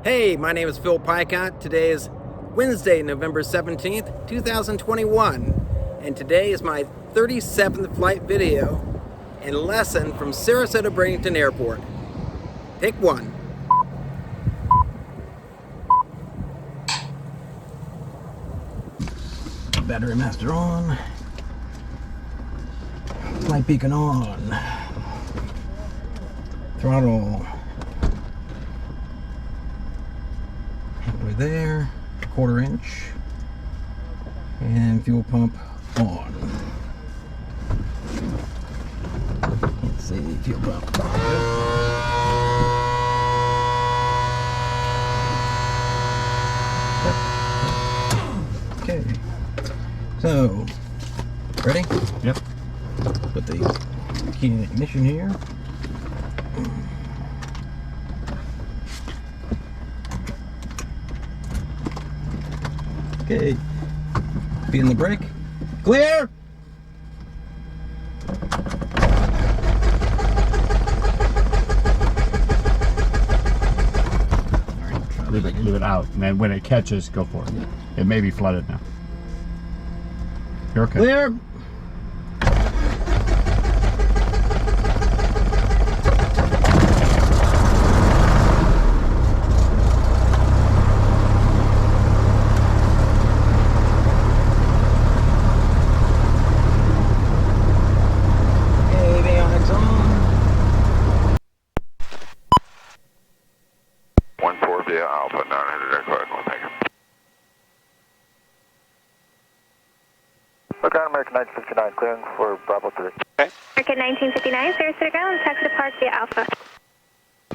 Hey, my name is Phil Picott. Today is Wednesday, November 17th, 2021, and today is my 37th flight video and lesson from Sarasota Bradenton Airport. Take one. Battery master on. Flight beacon on. Throttle. Halfway there. 1/4 inch. And fuel pump on. Let's see, fuel pump. Okay. So, ready? Yep. Put the key in ignition here. Okay. Be in the brake. Clear! Leave it out, and then when it catches, go for it. It may be flooded now. You're okay. Clear! Avionics on. 1-4 via Alpha 900 aircraft, we'll take it. Look on American 1959, clearing for Bravo 3. Okay. American 1959, Sarasota ground, taxi to park via Alpha.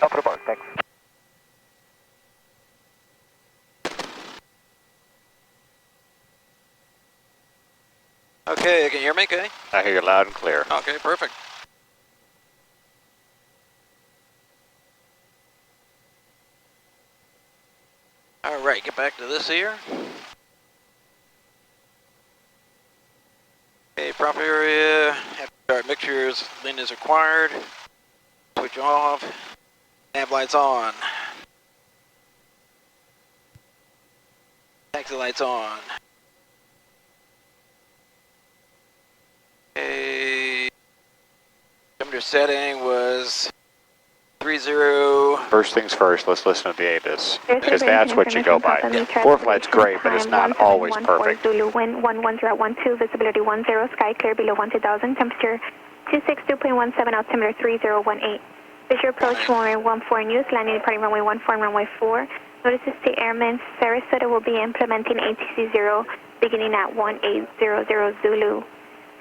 Alpha to park, thanks. Okay, can you hear me okay? I hear you loud and clear. Okay, perfect. All right, get back to this here. Okay, prop area, have to start mixtures, lean is required. Switch off, nav lights on. Taxi lights on. Okay, temperature setting was 30. First things first, let's listen to the ATIS, because that's what you go by. Four flight's great, but it's not always perfect. Zulu, wind 11012, visibility 10, sky clear below 12,000, temperature 262.17, altimeter 3018. Visual approach runway 14 news, landing departing runway 14, runway 4. Notice to state airmen, Sarasota will be implementing ATC 0 beginning at 1800 Zulu.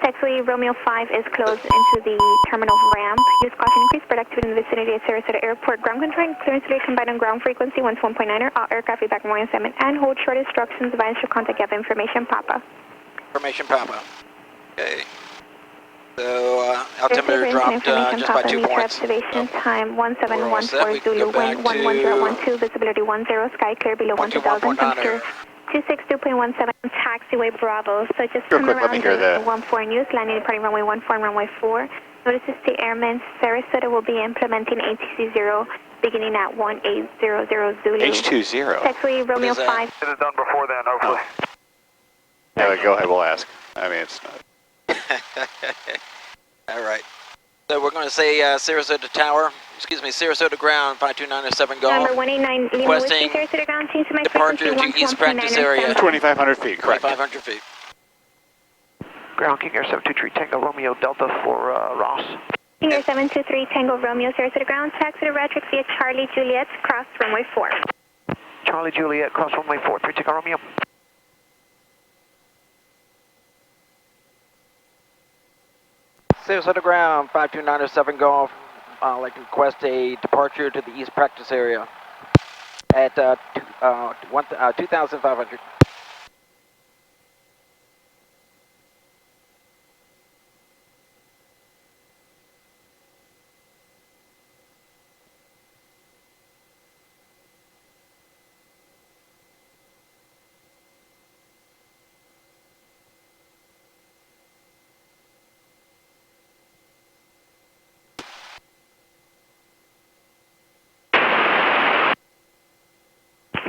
Taxiway Romeo 5 is closed into the terminal ramp. Use caution, increase productivity in the vicinity of Sarasota Airport. Ground control and clearance relay combined on ground frequency 1.9er. All aircraft feedback 117 and hold short instructions. Advance to contact gap information, Papa. Information Papa. Okay. So, altimeter dropped just by 2 points. Activation time 1714 Zulu, Zulu, wind 11012, visibility 10, sky clear below 12,000, temperature 262.17, taxiway Bravo. So just Real come quick, let around me hear the 14 news, landing departing runway 14, runway 4. Notice to state airmen, Sarasota will be implementing ATC 0 beginning at 1800 Zulu. H20. Taxiway Romeo is that? 5. It is done before then, hopefully. Yeah, go ahead, we'll ask. I mean, it's not. All right. So we're going to say Sarasota ground, 52907 golf. Number 189, Lima Requesting Whiskey, Sarasota ground, change to my departure frequency to East Practice 1.9er area. 2,500 feet, correct. 2,500 feet. Ground King Air 723 Tango Romeo Delta for Ross. King Air 723 Tango Romeo, Sarasota ground, taxi to Redrick via Charlie Juliet, cross runway 4. Charlie Juliet, cross runway 4, 3 Tango Romeo. Sarasota ground, 52907 golf. I'd like to request a departure to the East Practice area at 2,500.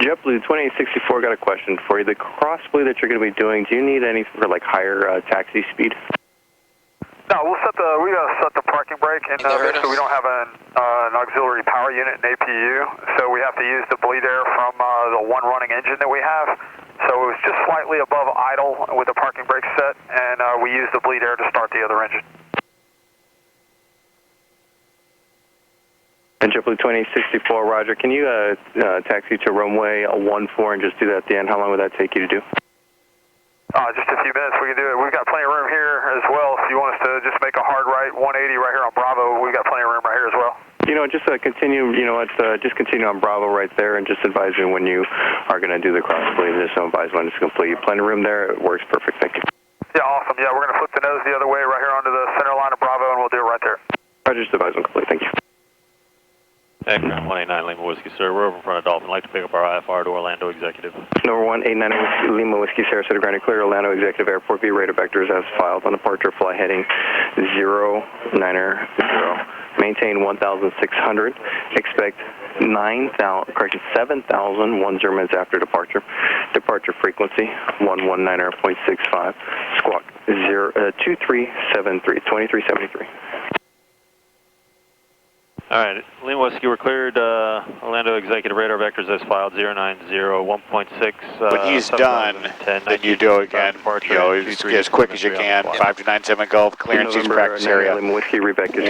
JetBlue 2864, got a question for you. The cross blue that you're going to be doing, do you need any for like higher taxi speed? No, we gotta set the parking brake, and basically we don't have an auxiliary power unit in APU, so we have to use the bleed air from the one running engine that we have. So it was just slightly above idle with the parking brake set, and we used the bleed air to start the other engine. And JetBlue 2864, Roger, can you taxi to runway 14 and just do that at the end? How long would that take you to do? Just a few minutes, we can do it. We've got plenty of room here as well. If you want us to just make a hard right, 180 right here on Bravo, we've got plenty of room right here as well. You know, just continue, just continue on Bravo right there and just advise me when you are going to do the cross bleed. Just advise when it's complete. Plenty of room there. It works perfect. Thank you. Yeah, awesome. Yeah, we're going to flip the nose the other way right here onto the center line of Bravo, and we'll do it right there. Roger, just advise when complete. Thank you. Aircraft 189 Lima Whiskey, sir. We're over in front of Dolphin. I'd like to pick up our IFR to Orlando Executive. Number 189 Lima Whiskey, Sarasota Granite Clear, Orlando Executive Airport. V radar vectors as filed on departure. Fly heading 090. Maintain 1,600. Expect 7,000 minutes after departure. Departure frequency 119.65. Squawk 2373. All right, Lima Whiskey, we're cleared. Orlando Executive radar vectors as filed 090 1.6. When he's done, then you do it again. You know, as quick as you can. 5297 Golf, clearance east practice area. Lima Whiskey, readback is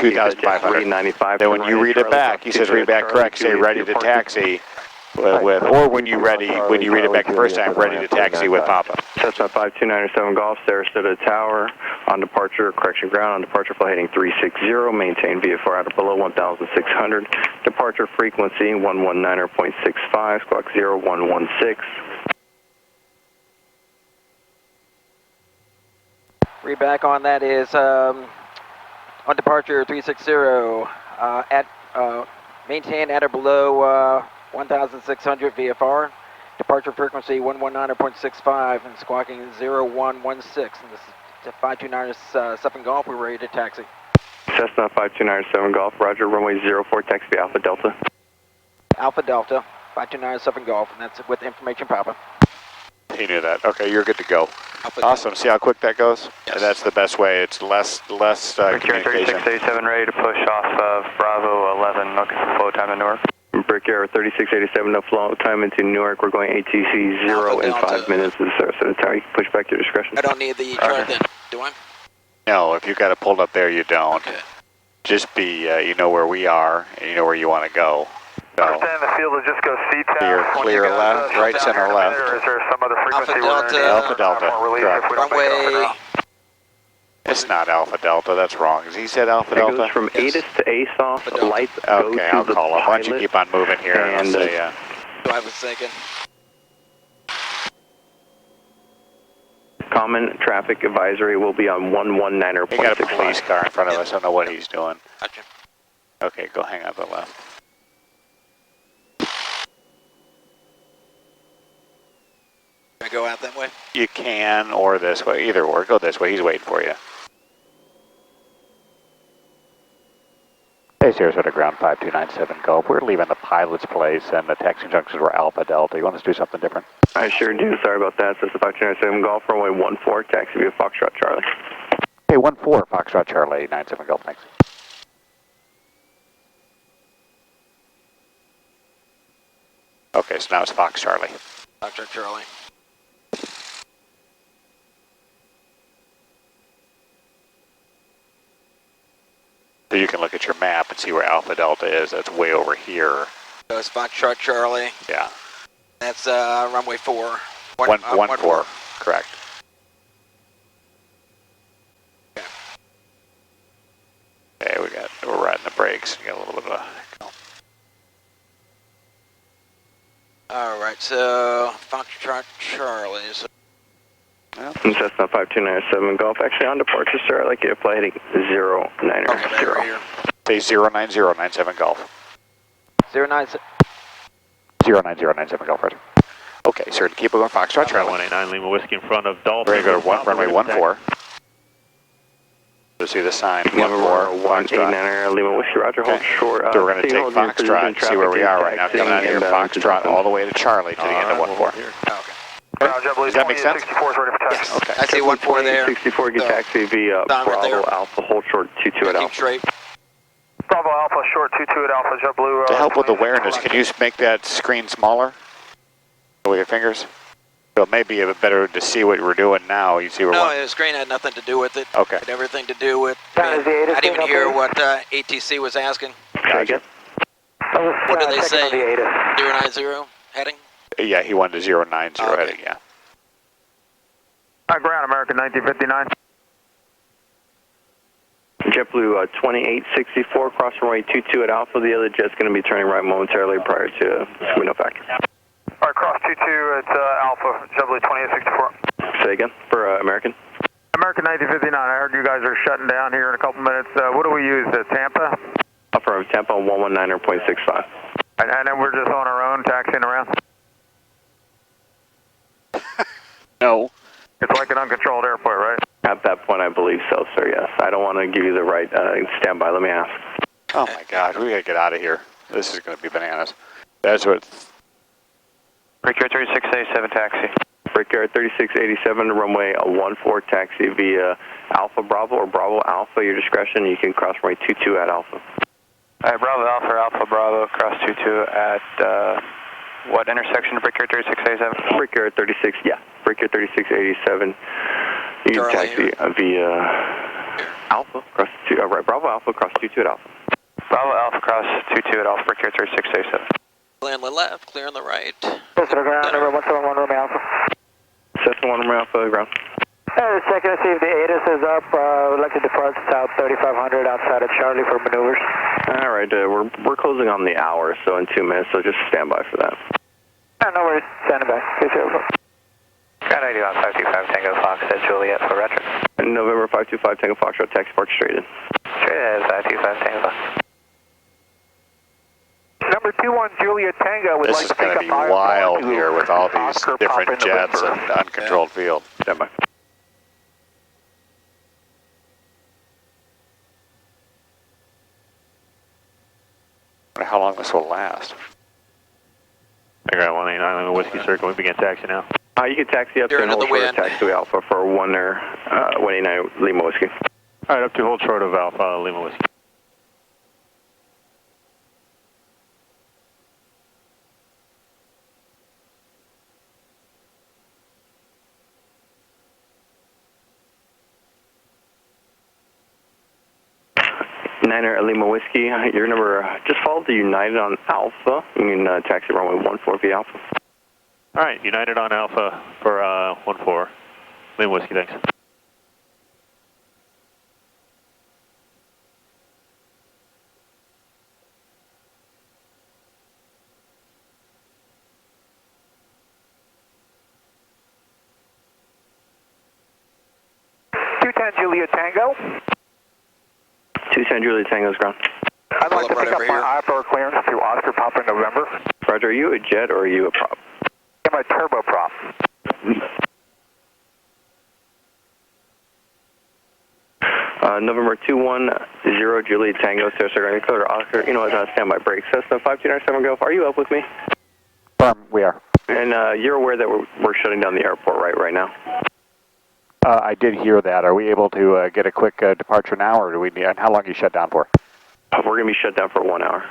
2,500. Then when you read it back, he says read back correct, say ready to taxi. Or when you read it back the first time, ready to taxi with Papa. Cessna 5297 Golf, Sarasota Tower, on departure, correction ground, on departure flight heading 360, maintain VFR out of below 1,600, departure frequency 119.65, squawk 0116. Read back on that is on departure 360, maintain at or below 1,600 VFR, departure frequency 119.65 and squawking 0116. And this is 5297 Golf, we're ready to taxi. Cessna 5297 Golf, Roger, runway 04, taxi Alpha Delta. Alpha Delta, 5297 Golf, and that's with information Papa. He knew that. Okay, you're good to go. Awesome. See how quick that goes? Yes. And that's the best way. It's less communication. 3687 ready to push off of Bravo 11, looking for flow time in Newark. Brickyard 3687, no flow time into Newark. We're going ATC 0 in 5 minutes. This is Sarasota Tower. You can push back to your discretion. I don't need the chart then, do I? No, if you've got it pulled up there, you don't. Okay. Just be, you know where we are, and you know where you want to go. So, understand the field will just go CTAP. You're clear left, right, center, left. Or is there some other frequency? Alpha Delta, correct. Runway. It's not Alpha Delta, that's wrong. He said Alpha Delta? It goes from ATIS to ASOS, lights go okay, to I'll the call him. Why don't you keep on moving here and I'll say, So I was thinking. Common traffic advisory will be on 119.65. He got a police car in front of us, I don't know what he's doing. Gotcha. Okay, go hang on to the left. Can I go out that way? You can, or this way, either or. Go this way, he's waiting for you. Hey, Sarasota Ground 5297 Golf. We're leaving the pilot's place and the taxi junctions were Alpha Delta. You want us to do something different? I sure do. Sorry about that. This is 5297 Golf, runway 14, taxi via Foxtrot Charlie. Hey, 14, Foxtrot Charlie, 97 Golf, thanks. Okay, so now it's Fox Charlie. Foxtrot Charlie. So you can look at your map and see where Alpha Delta is. That's way over here. So it's Foxtrot Charlie. Yeah. That's runway 4. 14, correct. Okay, we're riding the brakes. We got a little bit of All right, so Foxtrot Charlie. So Cessna 5297 Golf, actually on departure, sir. I'd like you to fly heading 090. okay, right here. Say 09097 Golf. 09097 Golf, right? Okay, sir, keep it going, Foxtrot Charlie. 189 Lima Whiskey in front of Dolphin. Very good, runway 14. The to see the sign. November 1-4, Foxtrot. Lima Whiskey, Roger, hold short. So we're going to take Foxtrot and see where we are right now. Coming out here, Foxtrot all the way to Charlie to the end of 1-4. Does that make sense? 64 is ready for taxi. Yes. Okay. I see 1-4 there. 64, get So, taxi via Don, right Bravo there. Alpha, hold short 22 at Keep Alpha. straight. Bravo Alpha, short 22 at Alpha, JetBlue. To help with awareness, can you make that screen smaller with your fingers? So it may be a bit better to see what we're doing now. You see where No, the screen had nothing to do with it. Okay. It had everything to do with. That is the ATIS I didn't even thing, hear okay? what ATC was asking. Gotcha. What did they say? The ATIS. 090 heading? Yeah, he wanted to 090 Okay. heading, yeah. Ground American 1959. JetBlue 2864, cross runway 22 at Alpha. The other jet's going to be turning right momentarily prior to window factor. All right, cross 22 at Alpha, JetBlue 2864. Say again for American. American 1959, I heard you guys are shutting down here in a couple minutes. What do we use, Tampa? Affirmative, Tampa 119.65. And then we're just on our own, taxiing around? No. It's like an uncontrolled airport, right? At that point, I believe so, sir, yes. I don't want to give you the right standby. Let me ask. Oh my God, we gotta get out of here. This is gonna be bananas. That's what. Brickyard 3687 taxi. Brickyard 3687, runway 14 taxi via Alpha Bravo or Bravo Alpha, your discretion. You can cross runway 22 at Alpha. Bravo Alpha, Alpha Bravo, cross 22 at what intersection of Brickyard 3687? Brickyard 36, yeah. Brickyard 3687. You can taxi via Alpha, cross 2, right, Bravo Alpha, cross 22 at Alpha. Bravo Alpha, cross 22 at Alpha, Brickyard 3687. Clear on the left, clear on the right. Ground, number 171, Romeo Alpha. Cessna 1 Romeo Alpha, ground. Checking to see if the ATIS is up. We'd like to depart south 3500 outside of Charlie for maneuvers. All right, we're closing on the hour, so in 2 minutes, so just stand by for that. No worries, standing by. Ground ID on 525 Tango Fox at Juliet for retro. November 525 Tango Foxtrot, taxi park straight in. Straight ahead 525 Tango Fox. Number 21 Juliet Tango would This like is to pick gonna up be Myra wild Ball here with all these Oscar different Papa jets November. and uncontrolled field. Stand by. I wonder how long this will last. I got 189 Lima Whiskey Circle. We begin taxi now. You can taxi up You're to into hold the short wind. taxi Alpha for 189 Lima Whiskey. All right, up to hold short of Alpha Lima Whiskey. Niner Lima Whiskey, your number just followed the United on Alpha. You can taxi runway 14 via Alpha. All right, United on Alpha for 1-4. Lima Whiskey, thanks. Juliet Tango. 210 Juliet Tango's ground. I'd like to pick up my IFR clearance to Oscar Papa November. Roger, are you a jet or are you a prop? I'm a turboprop. November 210 Juliet Tango, Sarasota, clear Oscar. You know what, standby break. Cessna 5297 Golf, are you up with me? We are. And you're aware that we're shutting down the airport right now? I did hear that. Are we able to get a quick departure now, or do we need, and how long are you shut down for? We're going to be shut down for 1 hour.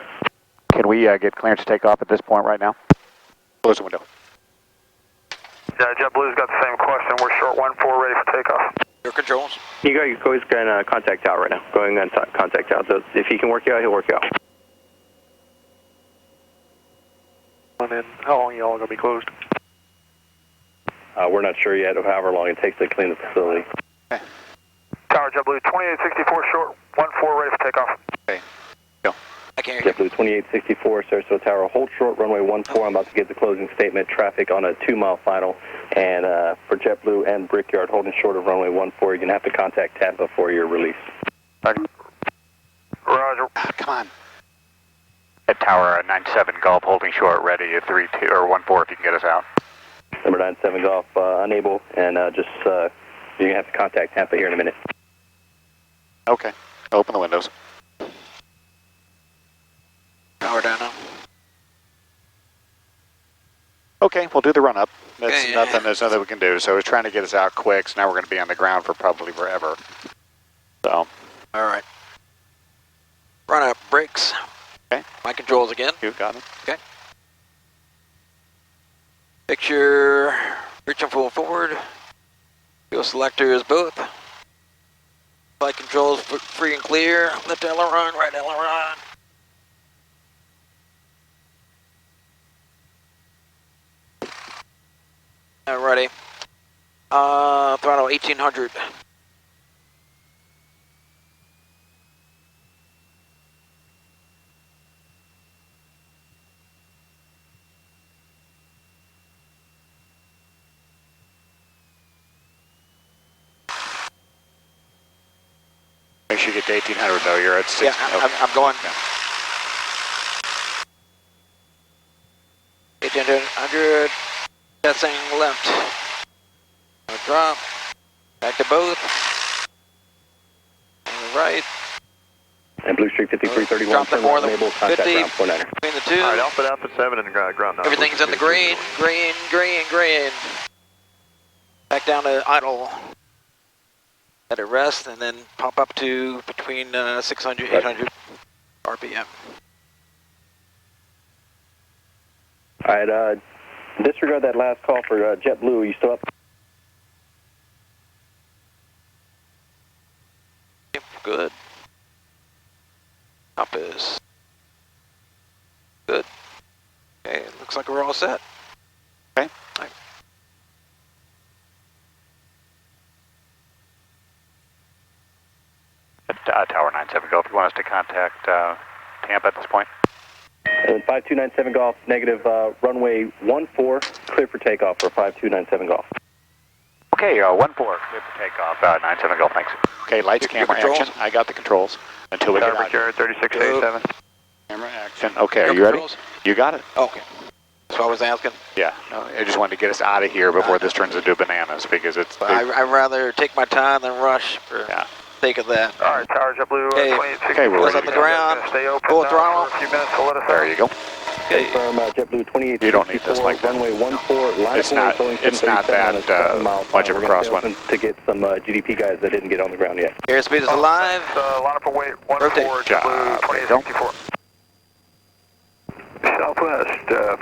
Can we get clearance to take off at this point right now? Close the window. Yeah, JetBlue's got the same question. We're short 1-4, ready for takeoff. Your controls? You guys go and contact out right now. Go ahead and contact out. So if he can work you out, he'll work you out. And then how long are y'all going to be closed? We're not sure yet of however long it takes to clean the facility. Okay. Tower JetBlue 2864 short 1-4, ready for takeoff. Okay. Go. I can't hear you. JetBlue 2864, Sarasota Tower, hold short, runway 14. I'm about to get the closing statement. Traffic on a 2-mile final. And for JetBlue and Brickyard, holding short of runway 14, you're going to have to contact Tampa for your release. Roger. Come on. At Tower 97 Golf, holding short, ready at 3-2 or 1-4 if you can get us out. Number 97 Golf, unable, and you're going to have to contact Tampa here in a minute. Okay. Open the windows. Power down now. Okay, we'll do the run up. That's Okay, nothing. There's nothing we can do. So it's trying to get us out quick. So now we're going to be on the ground for probably forever. So. All right. Run up, brakes. Okay. My controls again. You got it. Okay. Picture, reaching forward. Fuel selector is both. Flight controls free and clear. Left aileron, right aileron. Alrighty. Throttle 1800. Make sure you get to 1800 though. You're at 6. Yeah, I'm going. 1800. Passing left. Drop. Back to both. And right. And Blue Streak 5331. Drop them more than enable, 50 contact ground 49er. between the two. All right, Alpha 7 and ground now. Everything's in the green, green, green, green. Back down to idle. Let it rest and then pop up to between 600, 800 RPM. All right, disregard that last call for JetBlue. Are you still up? Good. Compass. Good. Okay, looks like we're all set. Okay. All right. Tower 97 Golf. You want us to contact Tampa at this point? 5297 Golf, negative runway 14, clear for takeoff for 5297 Golf. Okay, 14, clear for takeoff. 97 Golf, thanks. Okay, lights, camera, action. I got the controls until we get out. Temperature 3687. Camera, action. Okay, are you ready? You got it. Okay. That's what I was asking. Yeah, no, I just wanted to get us out of here before this turns into bananas because it's. I'd rather take my time than rush for sake of that. All right, Tower JetBlue 2860. Okay, we're ready on to the go. ground. Stay open Full now throttle. for a few minutes to let us know. There you go. Okay. Confirm JetBlue 2864. You don't need this like that. Runway 14, line It's not. It's not that much of a crosswind. To get some GDP guys that didn't get on the ground yet. Airspeed is alive. Line up for weight 14, Rotate. JetBlue 2864. Southwest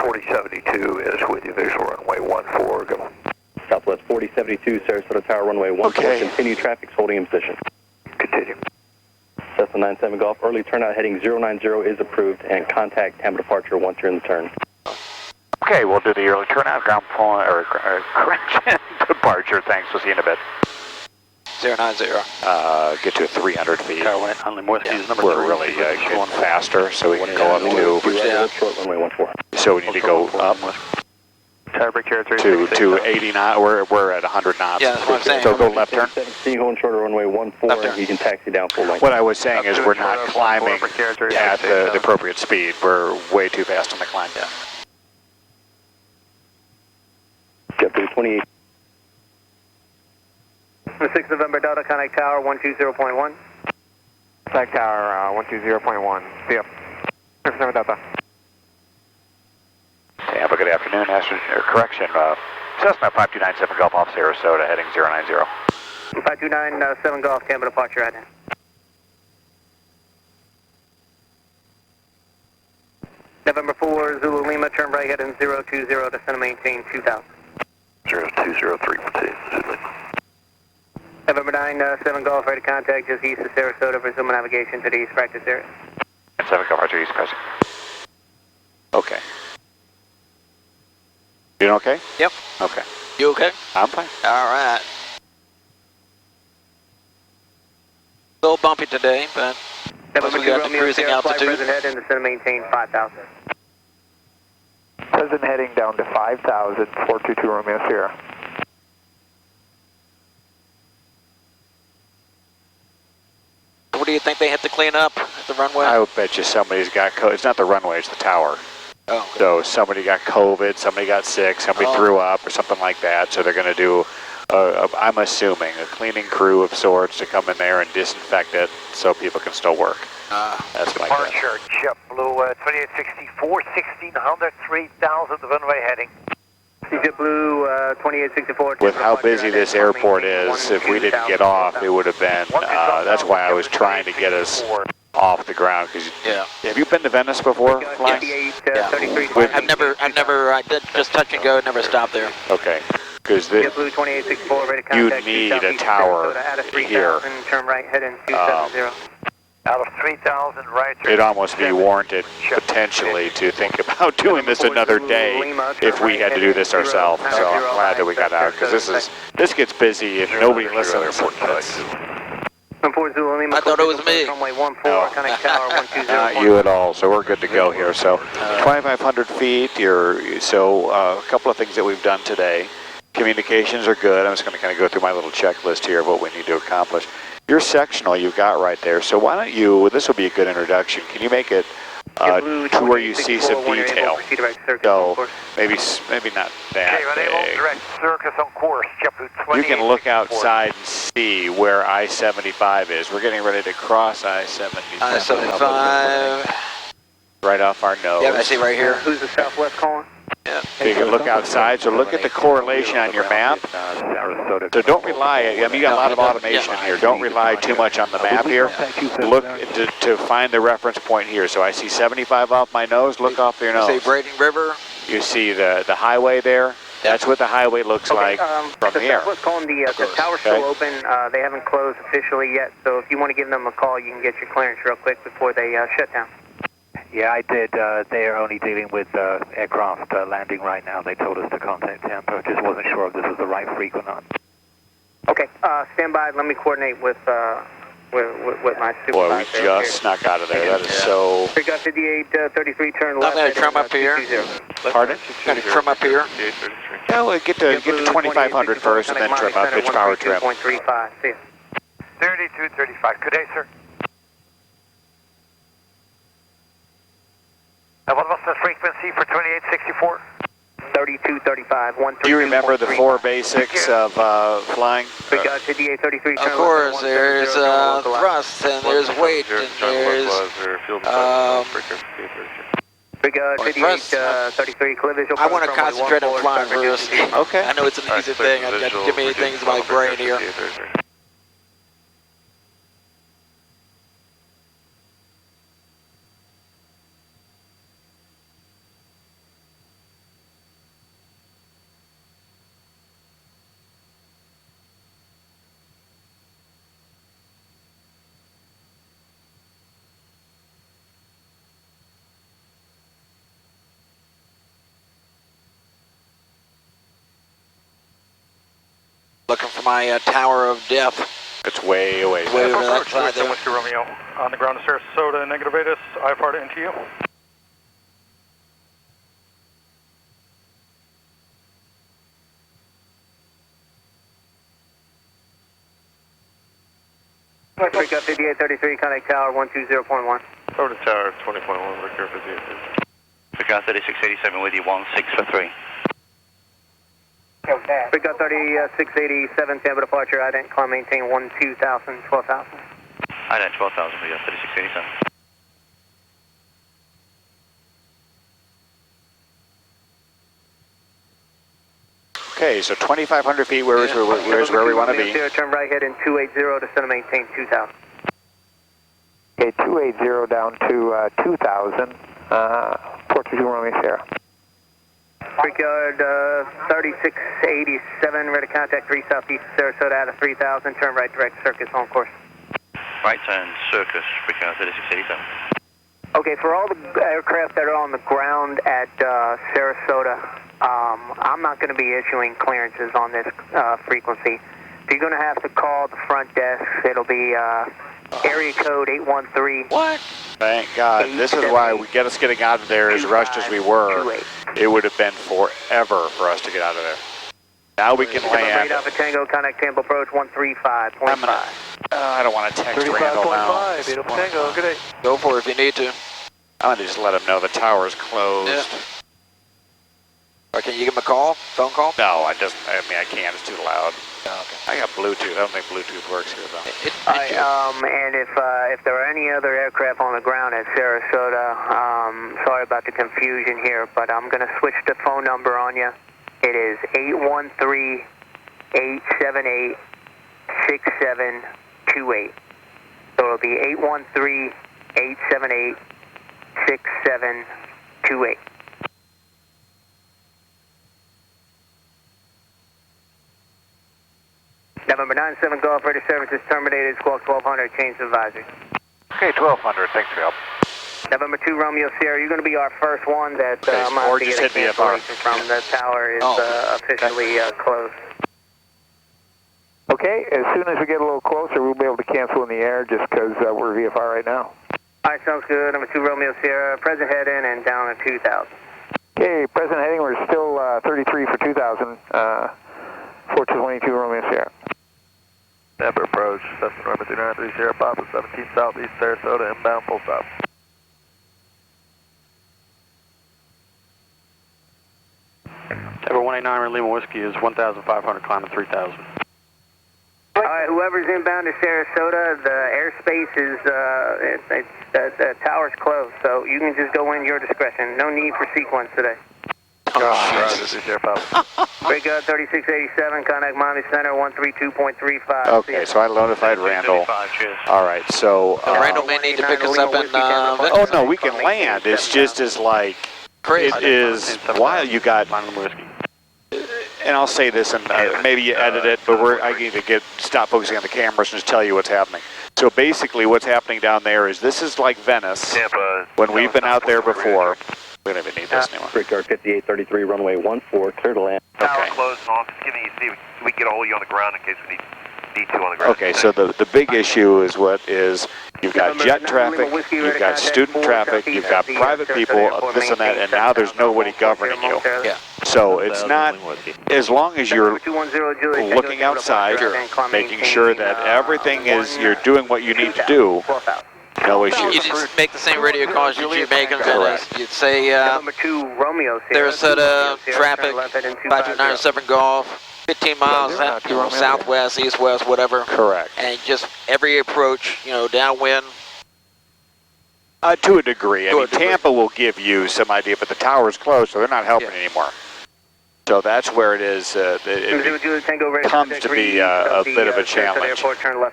4072 is with you. Visual runway 14. Go. Southwest 4072, Sarasota Tower, runway 14. Okay. Continue traffic's holding in position. Continue. Cessna 97 Golf, early turnout heading 090 is approved, and contact Tampa departure once you're in the turn. Okay, we'll do the early turnout, ground point, or correction, departure. Thanks. We'll see you in a bit. 090. Get to 300 feet. Number We're really going faster, so we can go up to. Short runway 14. So we need to go up to 80 knots. We're at 100 knots. Yeah, that's what I'm saying. So go left turn. 17 holding shorter runway 14. Left turn. You can taxi down full length. What I was saying is we're not climbing at the appropriate speed. We're way too fast on the climb. Yeah. JetBlue 28. 6 November Delta, connect tower 120.1. Flag Tower 120.1. See ya. 6 November Delta. Tampa, good afternoon. Correction, Cessna 5297 Golf off Sarasota, heading 090. 5297 Golf, Tampa departure right now. November 4 Zulu Lima, turn right heading 020, descend maintain 2000. 0203. November 97 Golf, ready to contact just east of Sarasota, resume navigation to the east practice area. 7 Golf, Archer East, pressing. Okay. You doing okay? Yep. Okay. You okay? I'm fine. All right. A little bumpy today, but once we got to cruising altitude. Present head and descend maintain 5000. Present heading down to 5000, 422 Romeo Sierra. What do you think they had to clean up at the runway? I would bet you somebody's got COVID. It's not the runway, it's the tower. Oh, okay. So somebody got COVID, somebody got sick, somebody threw up or something like that. So they're going to do I'm assuming, a cleaning crew of sorts to come in there and disinfect it so people can still work. That's my guess. Departure, JetBlue 2864, 1600, 3000, the runway heading. JetBlue 2864. With how busy this airport is, if we didn't get off, it would have been, that's why I was trying to get us off the ground. Cause have you been to Venice before, flying? I did just touch and go, never stopped there. Okay, because you need a tower here. Turn right, head in 270. Out of 3000, right. It'd almost be warranted potentially to think about doing this another day if we had to do this ourselves. So I'm glad that we got out because this gets busy if nobody listens. I thought it was me. Not you at all. So we're good to go here. So 2,500 feet. A couple of things that we've done today. Communications are good. I'm just going to kind of go through my little checklist here of what we need to accomplish. Your sectional you've got right there. So why don't you, this will be a good introduction. Can you make it to where you see some detail? So maybe not that big. Direct circus on course, JetBlue You can look outside and see where I-75 is. We're getting ready to cross I-75. I-75. Right off our nose. Yeah, I see right here. Who's the southwest calling? Yeah. So you can look outside, so look at the correlation on your map. So don't rely, I mean you got a lot of automation in here, don't rely too much on the map here. Look to find the reference point here. So I see 75 off my nose, look off your nose. You see Braden River? You see the highway there? That's what the highway looks like from the here. Southwest calling, the tower's still open, they haven't closed officially yet, so if you want to give them a call, you can get your clearance real quick before they shut down. Yeah, I did. They are only dealing with aircraft landing right now. They told us to contact Tampa. Just wasn't sure if this was the right freak or not. Okay, stand by. Let me coordinate with my supervisor. Boy, we just snuck out of there. That is so... Got 5833, turn left. I'm going to trim up here. Pardon? Going to trim up here. Yeah, we'll get to 2,500 first and then trim up. Pitch power trim. 32.35. See you. 3235. Good day, sir. What was the frequency for 2864? 3235. Do you remember the four basics of flying? We got 5833. Of course, there's thrust, and there's weight, and there's Big 5833, clear visual. I want to concentrate on flying first. Okay. I know it's an easy thing. I've got too many things in my brain here. Looking for my Tower of Death. It's way away. Way over that side there. Whiskey Romeo on the ground to Sarasota, negative ATIS, IFR to NTU. Pick up 5833, contact tower 120.1. Over to tower 20.1, we're here for the Pick up 3687 with you, 1643. Pick up 3687, Tampa departure, ident, climb, maintain 12,000, 12,000. Ident 12,000, pick up 3687. Okay, so 2,500 feet, where's where we want to be? Turn right, head in 280, descend and maintain 2,000. Okay, 280 down to 2,000, Port 2 Romeo Sierra. Brickyard 3687, ready to contact 3 Southeast Sarasota out of 3,000, turn right, direct circus on course. Right turn, circus, Brickyard 3687. Okay, for all the aircraft that are on the ground at Sarasota, I'm not going to be issuing clearances on this frequency. If you're going to have to call the front desk, it'll be area code 813. What? Thank God. This is why we get us getting out of there as rushed as we were. It would have been forever for us to get out of there. Now we can land. Alpha Tango, contact Tampa approach 135.5. I don't want to text Randall now. Tango, good day. Go for it if you need to. I'm going to just let him know the tower is closed. Yeah. Or can you give him a call? Phone call? No, I can't. It's too loud. I got Bluetooth. I don't think Bluetooth works here though. And if there are any other aircraft on the ground at Sarasota, sorry about the confusion here, but I'm going to switch the phone number on you. It is 813-878-6728. So it'll be 813-878-6728. November 97 Golf, radio services terminated, squawk 1200, change to advisory. Okay, 1200, thanks for your help. November 2 Romeo Sierra, you're going to be our first one that I'm or going to just get a hit VFR. cancellation from. The tower is officially closed. Okay, as soon as we get a little closer, we'll be able to cancel in the air just because we're VFR right now. All right, sounds good. Number 2 Romeo Sierra, present head in and down at 2000. Okay, present heading, we're still 33 for 2000, 4222 Romeo Sierra. Tampa approach, Cessna November 3930 Sierra Papa, 17 Southeast Sarasota, inbound full stop. Tampa 189 Lima Whiskey is 1,500, climbing 3,000. All right, whoever's inbound to Sarasota, the airspace is, the tower's closed, so you can just go in your discretion. No need for sequence today. Very good, 3687, contact Miami Center, 132.35. Okay, so I notified Randall. All right, so... Randall may need to pick us up in... oh, no, we can land. It's just as like... Crazy. It is while you got... And I'll say this, and maybe you edit it, but I need to stop focusing on the cameras and just tell you what's happening. So basically what's happening down there is this is like Venice, when we've been out there before. We don't even need this anymore. Streetcar 5833, runway 14, clear to land. Tower closed and all, just giving you, see if we can get a hold of you on the ground in case we need D2 on the ground. Okay, so the big issue is you've got jet traffic, you've got student traffic, you've got private people, this and that, and now there's nobody governing you. Yeah. So it's not, as long as you're looking outside, making sure that everything is, you're doing what you need to do, no issues. You just make the same radio calls you make in Venice. You'd say Sarasota traffic, 5297 Golf, 15 miles southwest, east, west, whatever. Correct. And just every approach, downwind. To a degree. I mean, Tampa will give you some idea, but the tower's closed, so they're not helping anymore. So that's where it is. It comes to be a bit of a challenge.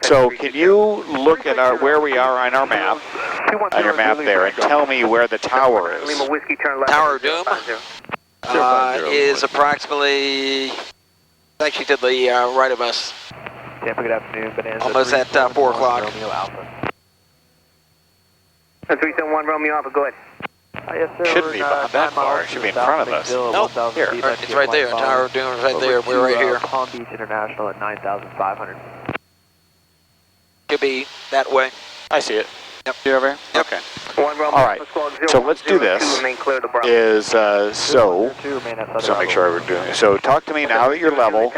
So can you look at where we are on our map, there, and tell me where the tower is? Tower of Doom is approximately, actually to the right of us. Tampa, good afternoon. Bonanza, almost at 4 o'clock. 371 Romeo Alpha, go ahead. Yes, sir. Shouldn't be that far. It should be in front of us. Nope. Here. It's right there. Tower of Doom is right there. We're right here. Palm Beach International at 9,500. Could be that way. I see it. Yep. You over here? Yep. Okay. All right. So let's do this. So make sure we're doing it. So talk to me now that you're level.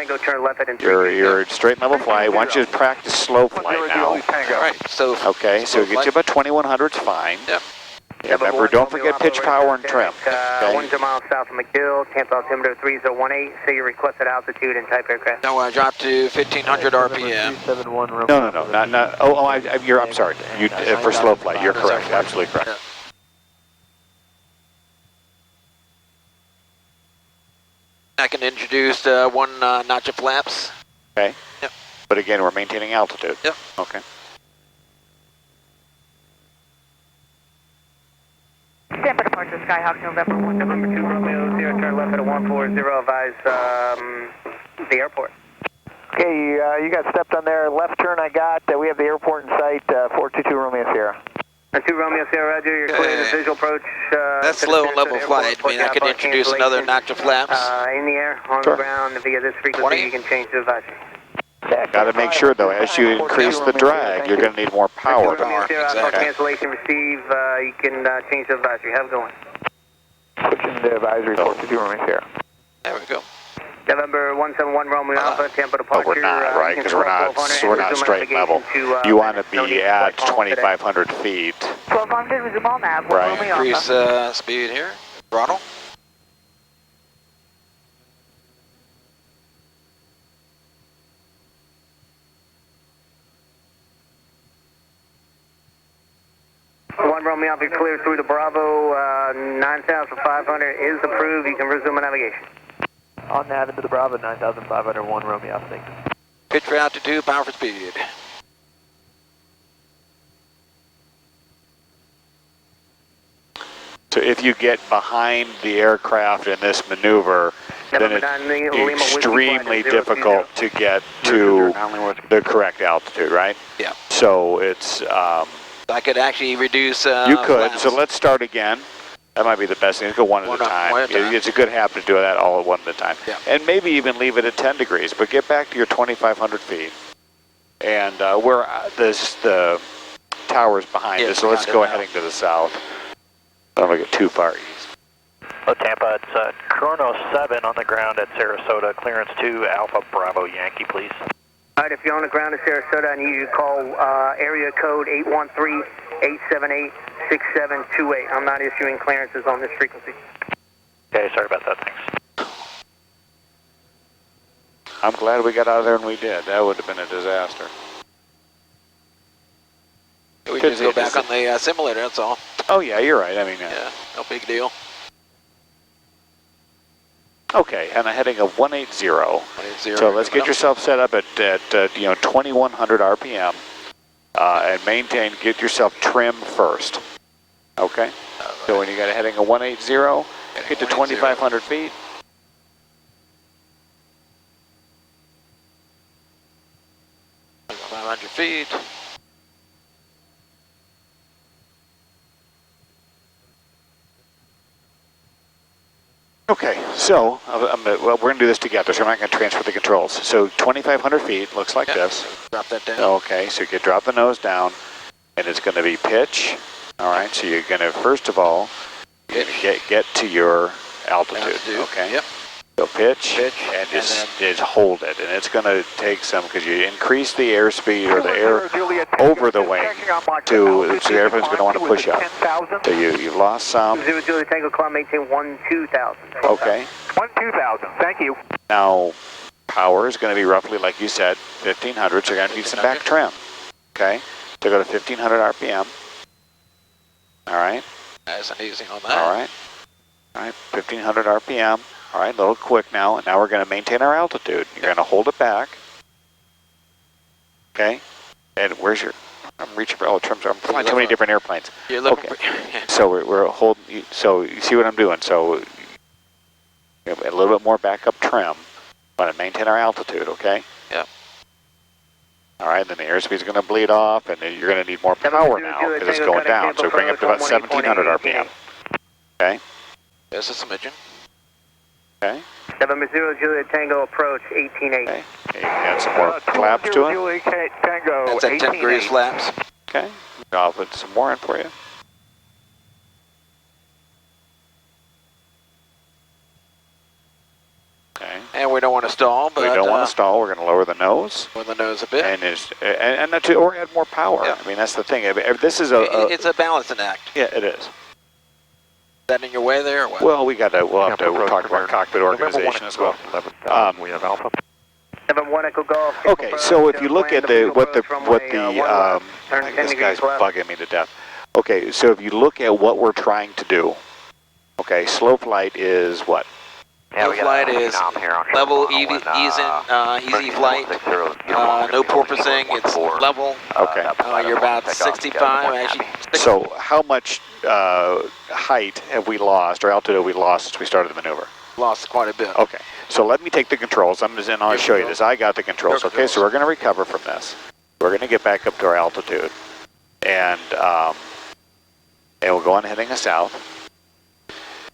You're straight and level flight. I want you to practice slow flight now. All right. So. Okay. So get you about 2100's fine. Yep. Yeah, remember, don't forget pitch, power, and trim. Okay? 1 miles south of McGill, Tampa altimeter 3018. Say your requested altitude and type aircraft. No, I dropped to 1500 RPM. No, not. I'm sorry. You for slow flight, you're correct. Absolutely correct. Yeah. I can introduce one notch of flaps. Okay. Yep. But again, we're maintaining altitude. Yep. Okay. Tampa departure, Skyhawk, November 1. November 2, Romeo, Sierra, turn left at a 140, advise the airport. Okay, you got stepped on there. Left turn I got. We have the airport in sight, 422 Romeo Sierra. 2 Romeo Sierra, Roger, you're clear to visual approach. That's slow and level flight. I mean, I could introduce another notch of flaps. In the air, on the ground, via this frequency, you can change the advisory. Got to make sure, though, as you increase the drag, you're going to need more power. Exactly. Cancellation receive, you can change the advisory. Have a good one. Switching the advisory, 422 Romeo Sierra. There we go. November 171 Romeo Alpha, Tampa departure. But we're not, right, because we're not straight level. You want to be at 2,500 feet. 1200, resume all nav. Right. Increase speed here. Throttle. Romeo Alpha, clear through the Bravo, 9,500 is approved. You can resume navigation. On nav into the Bravo, 9,501 Romeo Alpha, thank you. Pitch for altitude, power for speed. So if you get behind the aircraft in this maneuver, then it's extremely difficult to get to the correct altitude, right? Yeah. So it's... I could actually reduce you could, flaps. so let's start again. That might be the best thing. Let's go one at a time. It's a good habit to do that all at one at a time. Yeah. And maybe even leave it at 10 degrees, but get back to your 2,500 feet. And where the tower's behind us, so let's go heading to the south. I don't want to get too far east. Hello, Tampa. It's Chrono 7 on the ground at Sarasota. Clearance 2, Alpha Bravo Yankee, please. All right, if you're on the ground at Sarasota, I need you to call area code 813-878-6728. I'm not issuing clearances on this frequency. Okay, sorry about that. Thanks. I'm glad we got out of there when we did. That would have been a disaster. We just go back on the simulator, that's all. Oh, yeah, you're right. I mean, yeah, no big deal. Okay, and a heading of 180. 180. So let's get yourself set up at 2100 RPM and maintain. Get yourself trimmed first. Okay. So when you got a heading of 180, get to 2,500 feet. Feet. Okay, so well, we're going to do this together, so I'm not going to transfer the controls. So 2,500 feet looks like this. Drop that down. Okay, so you can drop the nose down, and it's going to be pitch. All right, so you're going to first of all get to your altitude. Okay. Yep. So pitch and just hold it, and it's going to take some because you increase the airspeed or the air over the wing so the airplane's going to want to push up. So you've lost some. Julia Tango, climb maintain 12,000. Okay. 12,000. Thank you. Now power is going to be roughly like you said, 1,500. So you're going to need some back trim. Okay. So go to 1,500 RPM. All right. Nice and easy on that. All right. All right. 1,500 RPM. All right, a little quick now, and now we're going to maintain our altitude. You're going to hold it back. Okay, and where's your, I'm reaching for, trims, I'm flying too many different airplanes. You're looking for, so we're holding, so you see what I'm doing, so a little bit more backup trim. Want to maintain our altitude, okay? Yeah. All right, then the airspeed is going to bleed off, and then you're going to need more power now because it's going down, so bring up to about 1,700 RPM. Okay? This is Imogen. Okay. 70 Juliet Tango approach 18.8. Okay. Add some more flaps to it. Juliet Tango. That's at 10 degrees flaps. Okay. I'll put some more in for you. Okay. And we don't want to stall, but we don't want to stall. We're going to lower the nose. Lower the nose a bit. Or add more power. Yeah. I mean, that's the thing. This is it's a balancing act. Yeah, it is. Is that in your way there, or what? Well, we'll have to talk about cockpit organization as well. We have Alpha. 7-1 Echo Golf. Okay, so if you look at this guy's bugging me to death. Okay, so if you look at what we're trying to do, okay, slow flight is what? Slow flight is level, easy flight, no porpoising, it's level. Okay. You're about 65, actually. So how much height have we lost, or altitude have we lost since we started the maneuver? Lost quite a bit. Okay, so let me take the controls. I'll show you this. I got the controls. Okay, so we're going to recover from this. We're going to get back up to our altitude, and we'll go on heading south.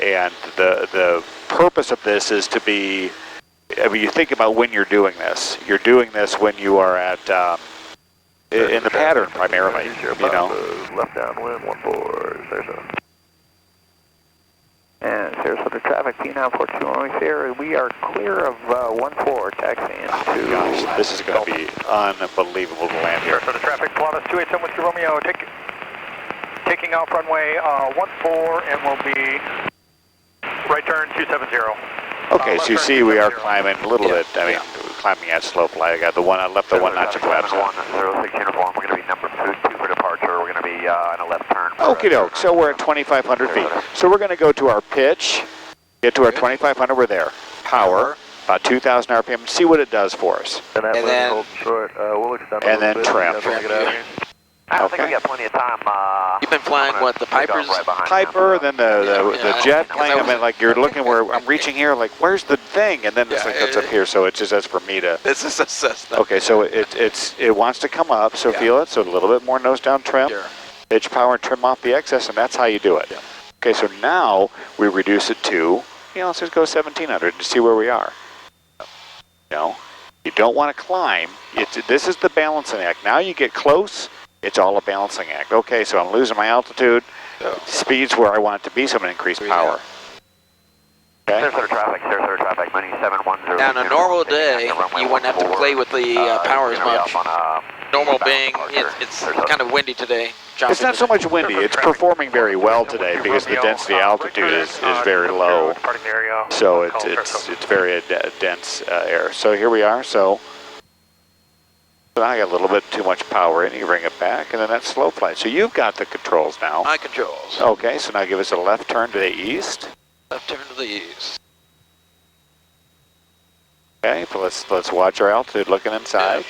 And the purpose of this is to be, I mean, you think about when you're doing this. You're doing this when you are at, in the pattern primarily, you know. Left downwind, 14, Sarasota. And Sarasota traffic, P942 runway Sierra, we are clear of 14, taxiing to... Gosh, this is going to be unbelievable to land here. Sarasota traffic, Pilatus 287 Whiskey Romeo, taking off runway 14, and we'll be right turn 270. Okay, so you see we are climbing a little bit, I mean, climbing at slow flight. I got the one, I left the one notch of flaps on. 06 uniform, we're going to be number 2 for departure. We're going to be on a left turn. Okie doke, so we're at 2,500 feet. So we're going to go to our pitch, get to our 2,500, we're there. Power, about 2,000 RPM, see what it does for us. And then holding short. We'll extend and then trim. I don't think we got plenty of time. You've been flying what, the Pipers? Piper, then the jet plane. I mean, like you're looking where I'm reaching here, like where's the thing? And then it's like that's up here. So it's just that's for me to. This is a Cessna. Okay, so it wants to come up. So feel it. So a little bit more nose down trim, pitch power, and trim off the excess, and that's how you do it. Okay, so now we reduce it to let's just go 1,700 to see where we are. You don't want to climb. This is the balancing act. Now you get close. It's all a balancing act. Okay, so I'm losing my altitude. Speed's where I want it to be, so I'm going to increase power. Okay. Sarasota traffic, money 710. Now, on a normal day, you wouldn't have to play with the power as much. Normal being, it's kind of windy today. It's not so much windy. It's performing very well today because the density altitude is very low. So it's very dense air. So here we are. So I got a little bit too much power in. You bring it back, and then that's slow flight. So you've got the controls now. My controls. Okay, so now give us a left turn to the east. Left turn to the east. Okay, but let's watch our altitude looking inside.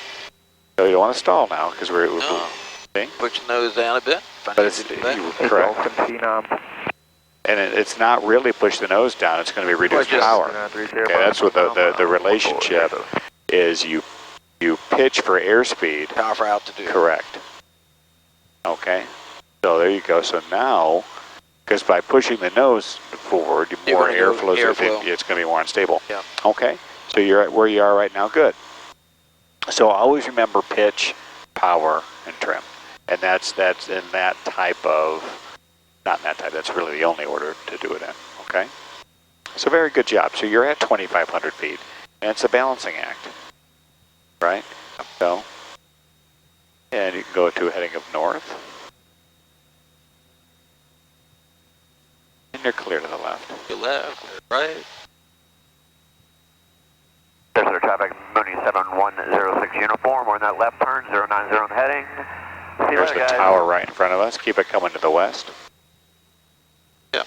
So you don't want to stall now because we're push the nose down a bit. But it's correct. And it's not really push the nose down. It's going to be reduced power. Okay, that's what the relationship is. You pitch for airspeed. Power for altitude. Correct. Okay. So there you go. So now, because by pushing the nose forward, more air flows. It's going to be more unstable. Yeah. Okay. So you're at where you are right now. Good. So always remember pitch, power, and trim. And that's in that type of, not in that type, that's really the only order to do it in. Okay. So very good job. So you're at 2,500 feet. And it's a balancing act. Right? So, and you can go to a heading of north. And you're clear to the left. To left, right. Sarasota traffic, Mooney 7106 uniform. We're in that left turn, 090 on heading. There's the tower right in front of us. Keep it coming to the west. Yeah.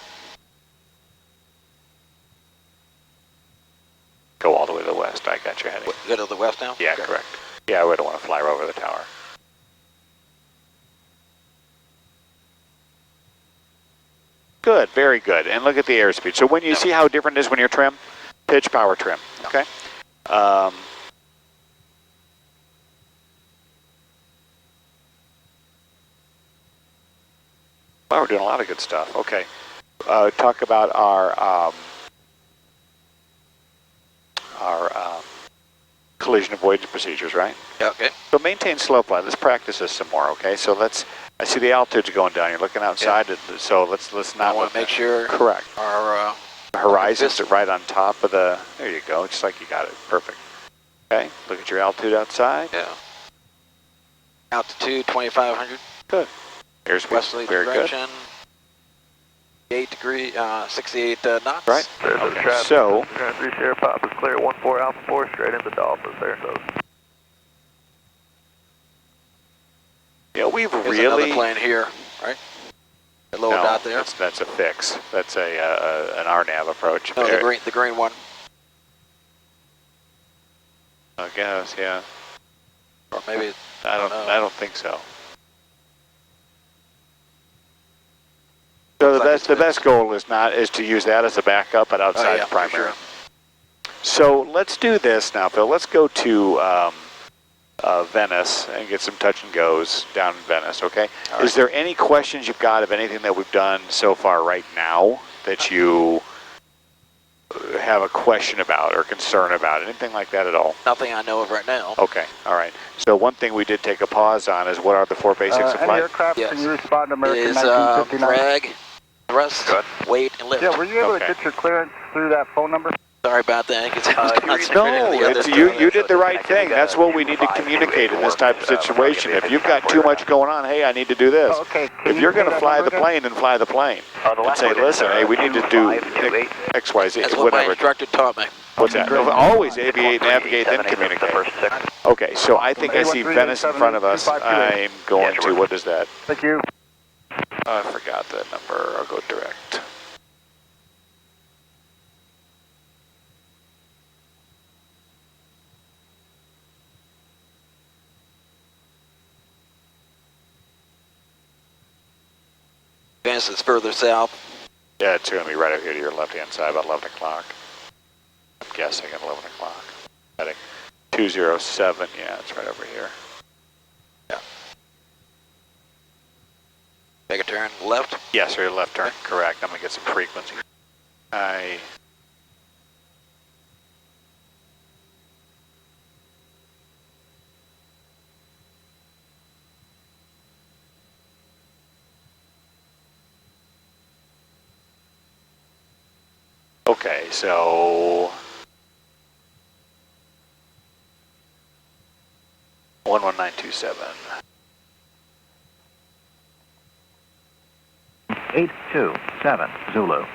Go all the way to the west. I got your heading. Go to the west now? Yeah, correct. Yeah, we don't want to fly over the tower. Good, very good. And look at the airspeed. So when you see how different it is when you're trim, pitch, power, trim. Okay. Well, we're doing a lot of good stuff. Okay. Talk about our collision avoidance procedures, right? Yeah, okay. So maintain slow flight. Let's practice this some more, okay? So I see the altitude's going down. You're looking outside, so let's not. I want to make sure. Correct. Our horizon's right on top of the. There you go. Just like you got it. Perfect. Okay. Look at your altitude outside. Yeah. Altitude 2,500. Good. Airspeed. Westerly very direction. Good. 68 knots. Right. Okay. So. 3 Sierra Pop is clear. 14 Alpha 4 straight into Dolphins there. So. Yeah, we've There's really. another plane here, right? The lower dot there. That's a fix. That's an RNAV approach. No, the green one. I guess, yeah. Or maybe I don't think so. So the best goal is to use that as a backup, but outside the primary. Sure. So let's do this now, Phil. Let's go to Venice and get some touch and goes down in Venice. Okay. Right. Is there any questions you've got of anything that we've done so far right now that you have a question about or concern about? Anything like that at all? Nothing I know of right now. Okay. All right. So one thing we did take a pause on is what are the 4 basics of flight? Any aircraft, can you respond to American is 1959? drag, thrust, weight, and lift. Yeah, were you able to get your clearance through that phone number? Sorry about that. You did the right thing. That's what we need to communicate in this type of situation. If you've got too much going on, hey, I need to do this. If you're going to fly the plane, then fly the plane. And say, listen, hey, we need to do X, Y, Z, That's what my instructor taught me. What's that? No, always aviate, navigate, then communicate. Okay, so I think I see Venice in front of us. I'm going to, what is that? Thank you. I forgot that number. I'll go direct. Advance is further south. Yeah, it's going to be right up here to your left-hand side, about 11 o'clock. I'm guessing at 11 o'clock. Heading 207, yeah, it's right over here. Yeah. Take a turn left? Yes, or left turn, correct. I'm going to get some frequency. Okay, so 11927. 827 Zulu.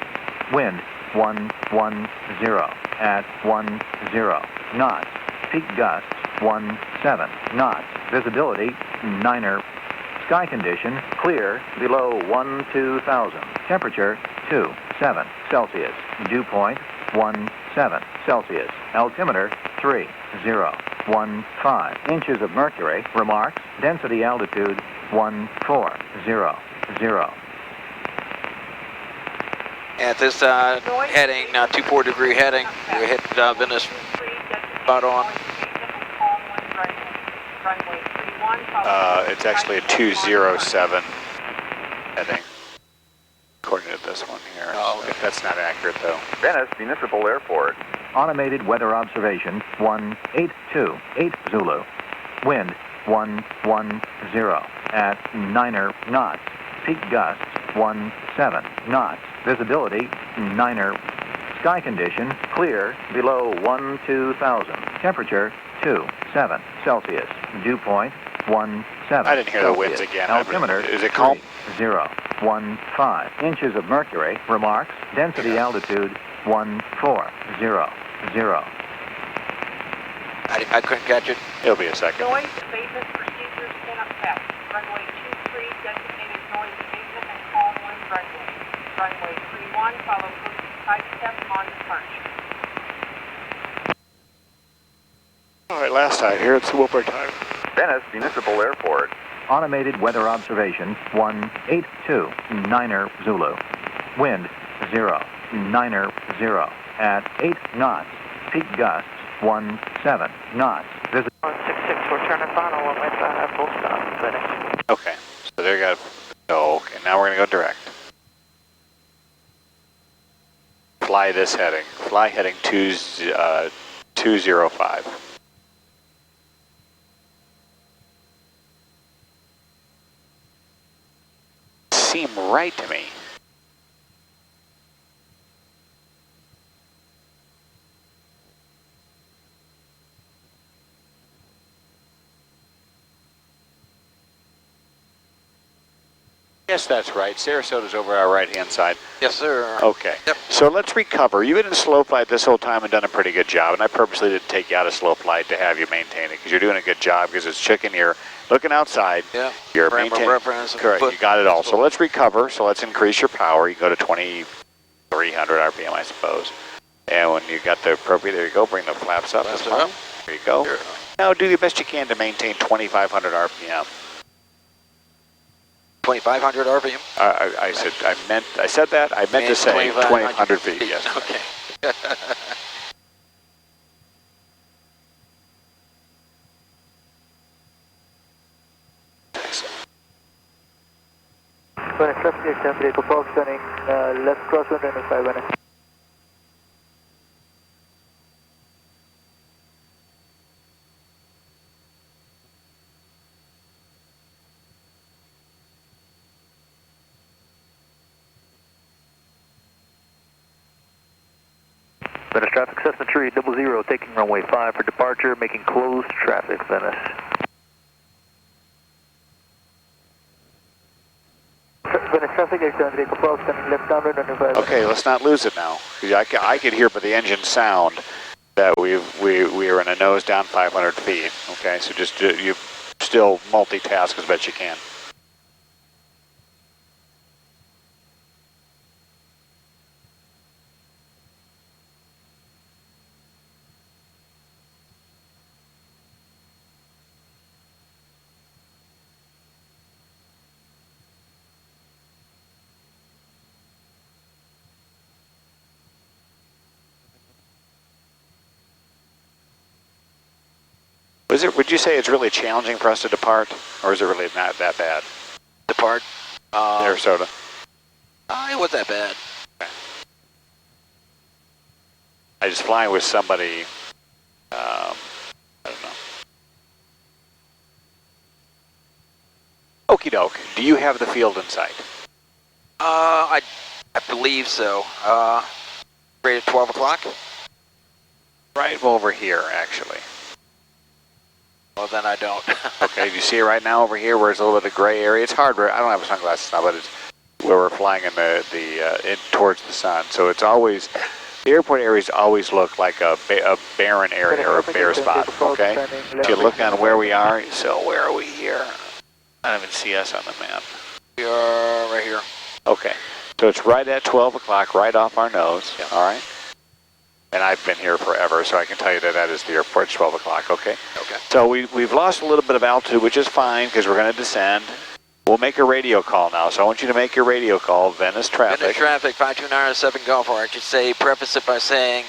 Wind 110 at 10 knots. Peak gusts 17 knots. Visibility 9er. Sky condition clear below 12,000. Temperature 27 Celsius. Dew point 17 Celsius. Altimeter 3015. Inches of mercury. Remarks. Density altitude 1400. At this heading, 24-degree heading, we hit Venice spot on. It's actually a 207 heading, according to this one here. Oh, okay. That's not accurate, though. Venice Municipal Airport. Automated weather observation 1828 Zulu. Wind 110 at 9er knots. Peak gusts 17 knots. Visibility 9er. Sky condition clear below 12,000. Temperature 27 Celsius. Dew point 17 I didn't hear Celsius. the winds again. Altimeter Is it calm? 3015. Inches of mercury. Remarks. Density altitude 1400. I couldn't catch it. It'll be a second. Noise abatement procedures in effect. Runway 23 designated noise abatement and calm wind runway. Runway 31 follow close side step on departure. All right, last time here, it's one more time. Venice Municipal Airport. Automated weather observation 182 Zulu. Wind 0 at 8 knots. Peak gusts 17 knots. Visit 166, we're turning final one with full stop. Finish. Okay, so there you go. Oh, okay, now we're going to go direct. Fly this heading. Fly heading 205. Seem right to me. Yes, that's right. Sarasota's over our right-hand side. Yes, sir. Okay. Yep. So let's recover. You've been in slow flight this whole time and done a pretty good job, and I purposely didn't take you out of slow flight to have you maintain it, because you're doing a good job, because it's chicken. You're looking outside. Yeah. You're Frame of maintaining. reference. Correct. You got it all. So let's recover. So let's increase your power. You go to 2,300 RPM, I suppose. And when you got the appropriate, there you go. Bring the flaps up. Flaps up. There you go. Sure. Now do the best you can to maintain 2,500 RPM. 2,500 RPM? I said that. I meant to say 2,500 feet. Yes. Okay. When it's traffic is break approach turning left crosswind and 5 minutes. Venice traffic, Cessna 300, taking runway 5 for departure, making closed traffic, Venice. Venice traffic, break approach, turning left downwind and 5 minutes. Okay, let's not lose it now. I could hear by the engine sound that we are in a nose down 500 feet. Okay, so just you still multitask as best you can. Would you say it's really challenging for us to depart, or is it really not that bad? Depart? Sarasota. It wasn't that bad. Okay. I just flying with somebody, I don't know. Okie doke. Do you have the field in sight? I believe so. Right at 12 o'clock? Right over here, actually. Well, then I don't. Okay, do you see it right now over here where it's a little bit of gray area? It's hard. I don't have sunglasses now, but it's where we're flying in in towards the sun. So it's always, the airport areas always look like a barren area or a bare spot, okay? If you look on where we are, so where are we here? I don't even see us on the map. We are right here. Okay, so it's right at 12 o'clock, right off our nose, yeah. All right? And I've been here forever, so I can tell you that is the airport. It's 12 o'clock, okay? Okay. So we've lost a little bit of altitude, which is fine, because we're going to descend. We'll make a radio call now, so I want you to make your radio call, Venice traffic. Venice traffic, 52907 Golf, or I should say, preface it by saying,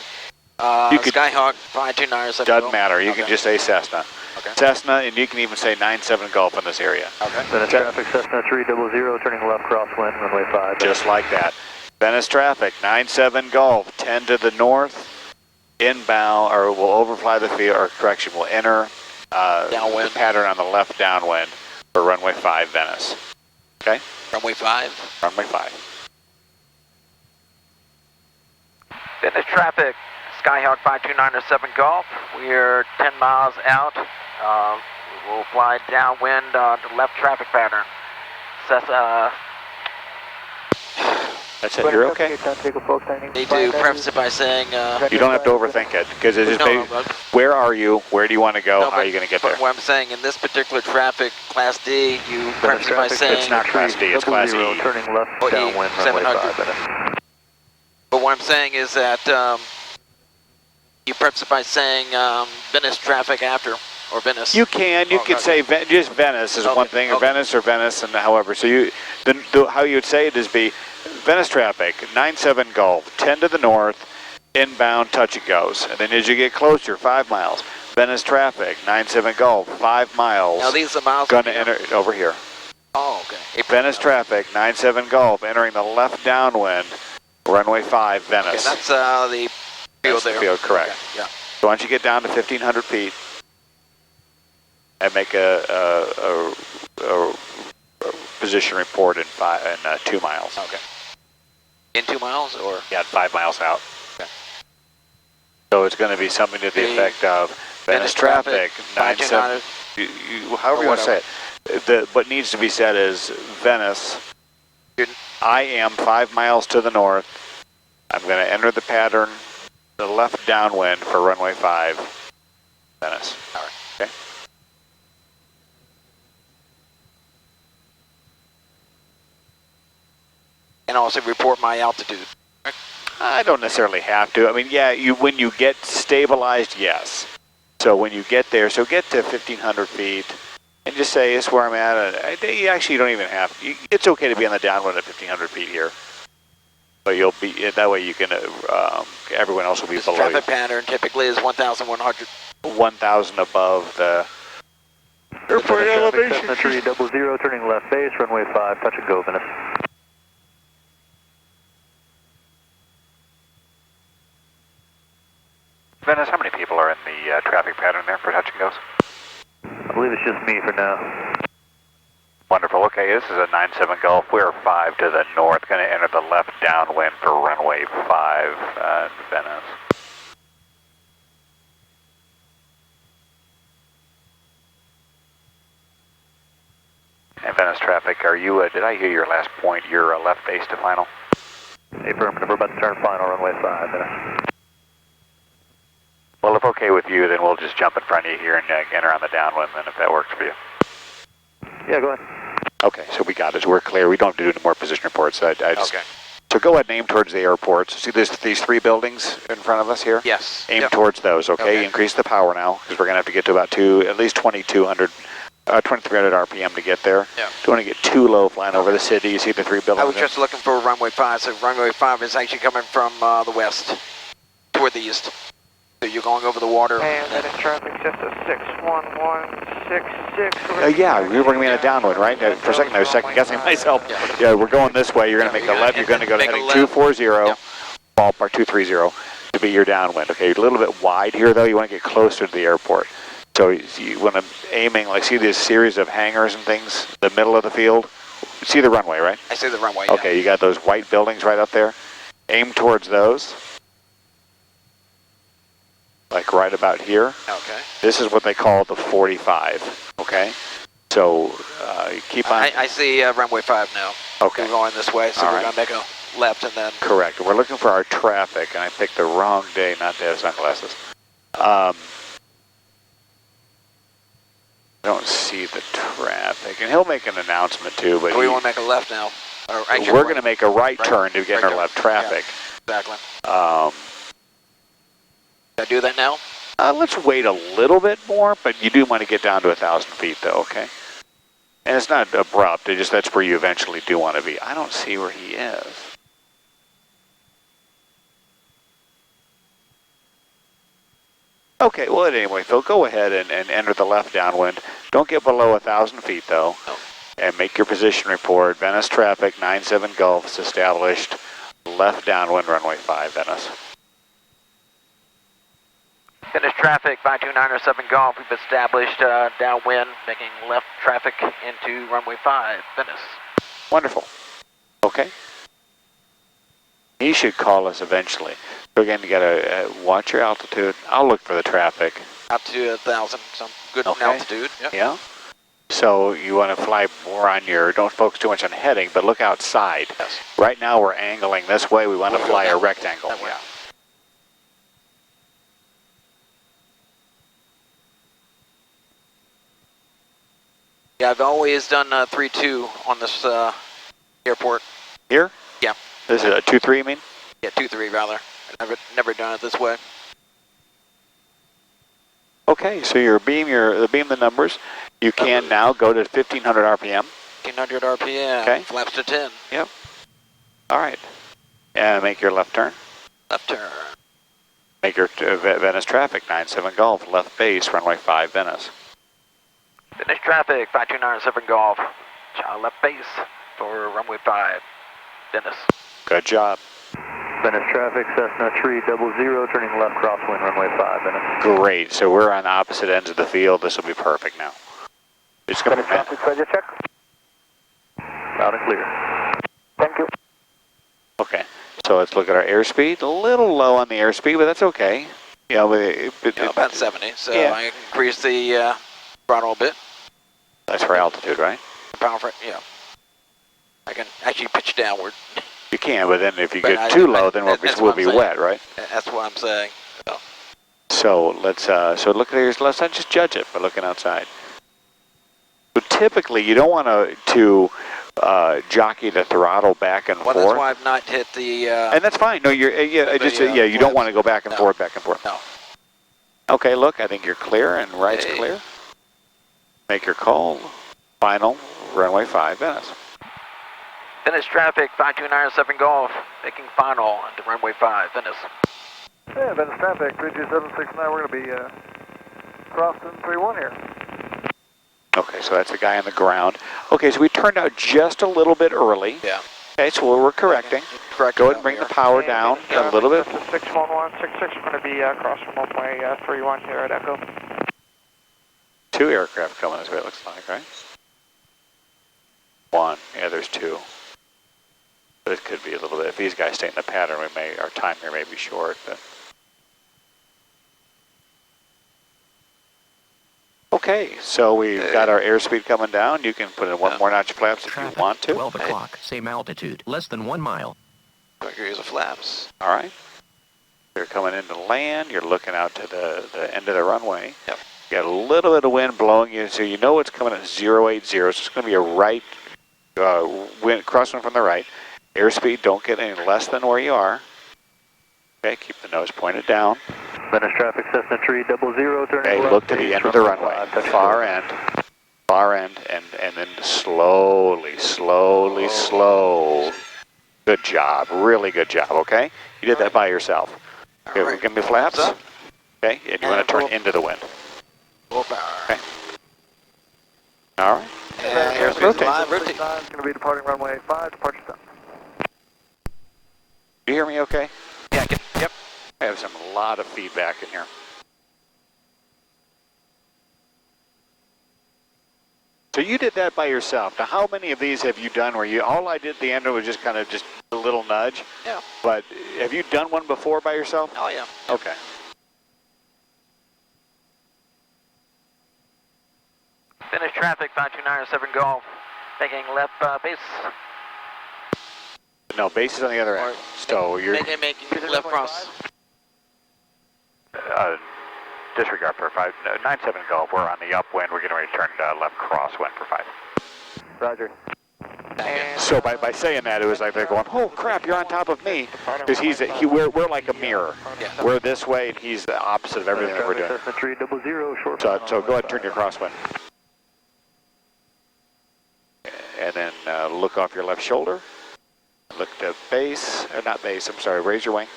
Skyhawk, 52907 Doesn't matter, you can just say Cessna. Okay. Cessna, and you can even say 97 Golf in this area. Okay. Venice traffic, Cessna 300, turning left crosswind, runway 5. Just like that. Venice traffic, 97 Golf, 10 to the north, inbound, or we'll overfly the field, or correction, we'll enter the pattern on the left downwind for runway 5 Venice. Okay? Runway 5? Runway 5. Venice traffic, Skyhawk 52907 Golf. We're 10 miles out. We'll fly downwind the left traffic pattern. That's it, you're okay? Need to preface it by saying... you don't have to overthink it, because it is where are you, where do you want to go, how are you going to get there? What I'm saying, in this particular traffic, Class D, you preface it by saying... It's not Class D, it's Class E. Turning left downwind, runway 5. But what I'm saying is that you preface it by saying Venice traffic after, or Venice. You can say just Venice is one thing, or Venice, and however. So you, how you would say it is be Venice traffic, 97 Golf, 10 to the north, inbound, touch and goes. And then as you get closer, 5 miles, Venice traffic, 97 Golf, 5 miles. Now these are miles. Going to enter over here. Oh, okay. Venice traffic, 97 Golf, entering the left downwind, runway 5, Venice. Okay, that's the field there. The field, correct. Okay, yeah. So once you get down to 1,500 feet, and make a position report in 2 miles. Okay. In 2 miles, or? Yeah, 5 miles out. Okay. So it's going to be something to the effect of Venice traffic, 97. However you want to say it. What needs to be said is Venice. I am 5 miles to the north. I'm going to enter the pattern, the left downwind for runway 5, Venice. All right. Okay. And also report my altitude. I don't necessarily have to. I mean, yeah, when you get stabilized, yes. So when you get there, so get to 1,500 feet and just say, it's where I'm at. You actually don't even have, it's okay to be on the downwind at 1,500 feet here. But you'll be, that way you can, everyone else will be below you. Traffic pattern typically is 1,100. 1,000 above the airport elevation. Cessna 300, turning left base, runway 5, touch and go, Venice. Venice, how many people are in the traffic pattern there for touch and goes? I believe it's just me for now. Wonderful. Okay, this is a 97 Golf. We're 5 to the north, going to enter the left downwind for runway 5, Venice. And Venice traffic, are you, did I hear your last point, you're left base to final? Affirmative, we're about to turn final, runway 5, Venice. Well, if okay with you, then we'll just jump in front of you here and enter on the downwind, then if that works for you. Yeah, go ahead. Okay, so we got it. We're clear. We don't do any more position reports. Okay. So go ahead and aim towards the airports. See these 3 buildings in front of us here? Yes. Aim towards those, okay? Increase the power now, because we're going to have to get to about at least 2,300 RPM to get there. Yeah. Don't want to get too low flying over the city. You see the 3 buildings? I was just looking for runway 5, so runway 5 is actually coming from the west, toward the east. So you're going over the water. And then in traffic, just a 61166. Yeah, we were going to be in a downwind, right? For a second, I was second guessing myself. Yeah, we're going this way. You're going to make the left. You're going to go to heading 240, ballpark 230 to be your downwind. Okay, you're a little bit wide here, though. You want to get closer to the airport. So you want to aiming, like, see this series of hangars and things, the middle of the field? You see the runway, right? I see the runway, Okay, you got those white buildings right up there. Aim towards those. Like right about here. Okay. This is what they call the 45, okay? So keep on. I see runway 5 now. Okay. We're going this way, so All we're right. going to make a left and then... Correct. We're looking for our traffic, and I picked the wrong day not to have sunglasses. I don't see the traffic, and he'll make an announcement too, but we want to make a left now. Or we're going to make a right turn to get our left traffic. Yeah, exactly. Should I do that now? Let's wait a little bit more, but you do want to get down to 1,000 feet though, okay? And it's not abrupt, that's where you eventually do want to be. I don't see where he is. Okay, well anyway, Phil, go ahead and enter the left downwind. Don't get below 1,000 feet though. No. And make your position report. Venice traffic, 97 Gulf is established. Left downwind, runway 5, Venice. Finish traffic, 5297 Golf. We've established downwind, making left traffic into runway 5, Venice. Wonderful. Okay. He should call us eventually. So again, you gotta watch your altitude. I'll look for the traffic. Out to 1,000, some good Okay. altitude. Yep. Yeah. So you want to fly more on your, don't focus too much on heading, but look outside. Yes. Right now we're angling this way. We want to fly a rectangle. That way. Yeah. Yeah, I've always done 3-2 on this airport. Here? Yeah. This is a 2-3, you mean? Yeah, 2-3 rather. I've never done it this way. Okay, so you beam the numbers. You can now go to 1,500 RPM. 1,500 RPM. Okay. Flaps to 10. Yep. All right. And make your left turn. Left turn. Make your Venice traffic, 97 Gulf, left base, runway 5, Venice. Finish traffic, 5297 Golf. Left base for runway 5, Venice. Good job. Venice traffic, Cessna 300, turning left crosswind, runway 5, Venice. Great. So we're on opposite ends of the field. This will be perfect now. It's going to be traffic, ready to check. Loud and clear. Thank you. Okay. So let's look at our airspeed. A little low on the airspeed, but that's okay. You know, about 70. So yeah. I increase the throttle a bit. That's for altitude, right? Power for, yeah. I can actually pitch downward. You can, but then if you But get too low, then we'll be wet, right? That's what I'm saying. So let's so look at your left side. Just judge it by looking outside. So typically, you don't want to jockey the throttle back and Well, forth. that's why I've not hit the... and that's fine. No, you're you don't want to go back and forth, back and forth. No. Okay, look, I think you're clear and right's clear. Make your call. Final, runway 5, Venice. Finish traffic, 5297 Golf. Making final into runway 5, Venice. Yeah, Venice traffic, 32769. We're going to be crossing 31 here. Okay, so that's the guy on the ground. Okay, so we turned out just a little bit early. Yeah. Okay, so we're correcting. Correct. Go ahead and bring the power down a little bit. 61166, we're going to be across from runway 31 here at Echo. 2 aircraft coming this way, it looks like, right? 1. Yeah, there's 2. But it could be a little bit. If these guys stay in the pattern, our time here may be short. But okay, so we've got our airspeed coming down. You can put in one more notch of flaps if you want to. 12 o'clock, same altitude, less than 1 mile. Here's the flaps. All right. You're coming into land. You're looking out to the end of the runway. Yep. You got a little bit of wind blowing you, so you know it's coming at 080. So it's going to be a right wind, crosswind from the right. Airspeed, don't get any less than where you are. Okay, keep the nose pointed down. Venice traffic, Cessna 300, turning okay, left. Look to the end of the runway, far end, and then slowly, slow. Good job, really good job, okay? You did that by yourself. Okay, give me flaps. Okay, and you want to turn into the wind. Full power. Okay. All right. And airspeed's live, rotate. It's going to be departing runway 5, departure stop. You hear me okay? Yeah, yep. I have a lot of feedback in here. So you did that by yourself. Now, how many of these have you done where you, all I did at the end was just kind of just a little nudge? Yeah. But have you done one before by yourself? Oh, yeah. Okay. Finish traffic, 5297 Golf, making left base. No, base is on the other end. So you're... Making left cross. Disregard for 597 Golf. We're on the upwind. We're getting ready to turn left crosswind for 5. Roger. So by saying that, it was like they're going, oh crap, you're on top of me, because we're like a mirror. Yeah. We're this way, and he's the opposite of everything that we're doing. Cessna 300, short. So go ahead and turn your crosswind, and then look off your left shoulder. Look to base, or not base. I'm sorry. Raise your wing.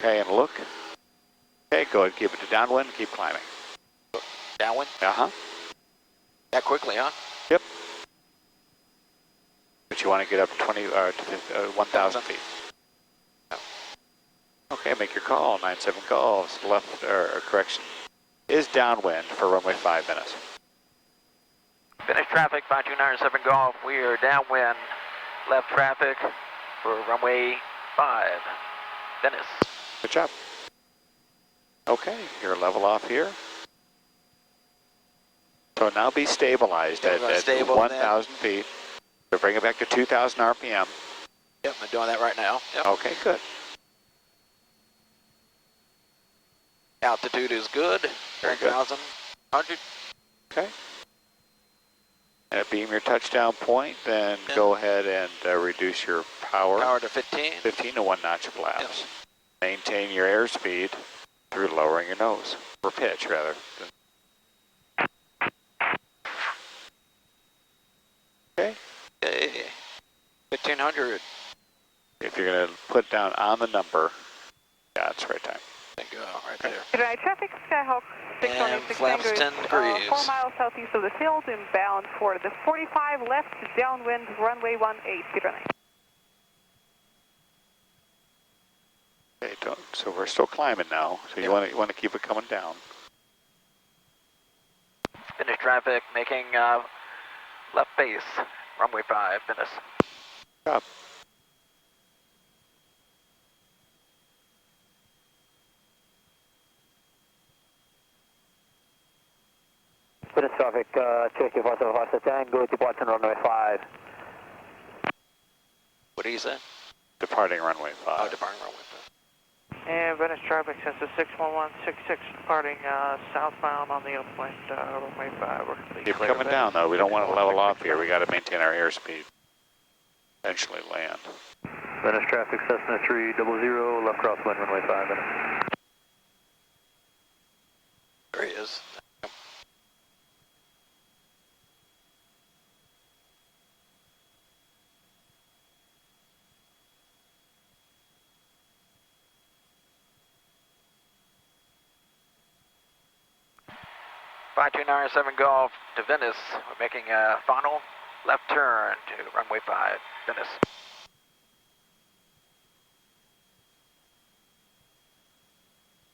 Okay, and look. Okay, go ahead, keep it to downwind. Keep climbing. Downwind? Uh-huh. That quickly, huh? Yep. But you want to get up 1,000 feet. Okay, make your call. 97 Golf. Left, correction, is downwind for runway 5 minutes. Finish traffic, 5297 Golf. We are downwind, left traffic for runway 5, Venice. Good job. Okay, you're level off here. So now be stabilized at 1,000 feet. So bring it back to 2,000 RPM. Yep, I'm doing that right now. Yep. Okay, good. Altitude is good. 3,100. Okay. And beam your touchdown point, then go ahead and reduce your power. Power to 15. 15 to 1 notch of flaps. Yep. Maintain your airspeed through lowering your nose, or pitch rather. Okay. 1,500. If you're going to put down on the number, yeah, it's right time. Thank you, right there. Right, traffic, Skyhawk 616 flaps 10 degrees. 4 miles southeast of the field, inbound for the 45 left, downwind, runway 18, Peter 9. Okay, so we're still climbing now, so you want to keep it coming down. Finish traffic, making left base, runway 5, Venice. Up. Finish traffic, Cherokee 47 Tango, departing runway 5. What do you say? Departing runway 5. Oh, departing runway 5. And Venice traffic since the 61166 departing southbound on the upwind, runway 5. We're completely Keep clear. coming down though, we don't want to level off here, we got to maintain our airspeed. Eventually land. Venice traffic, Cessna 300, left crosswind, runway 5, Venice. There he is. Flight 297 Golf to Venice. We're making a final left turn to runway 5, Venice.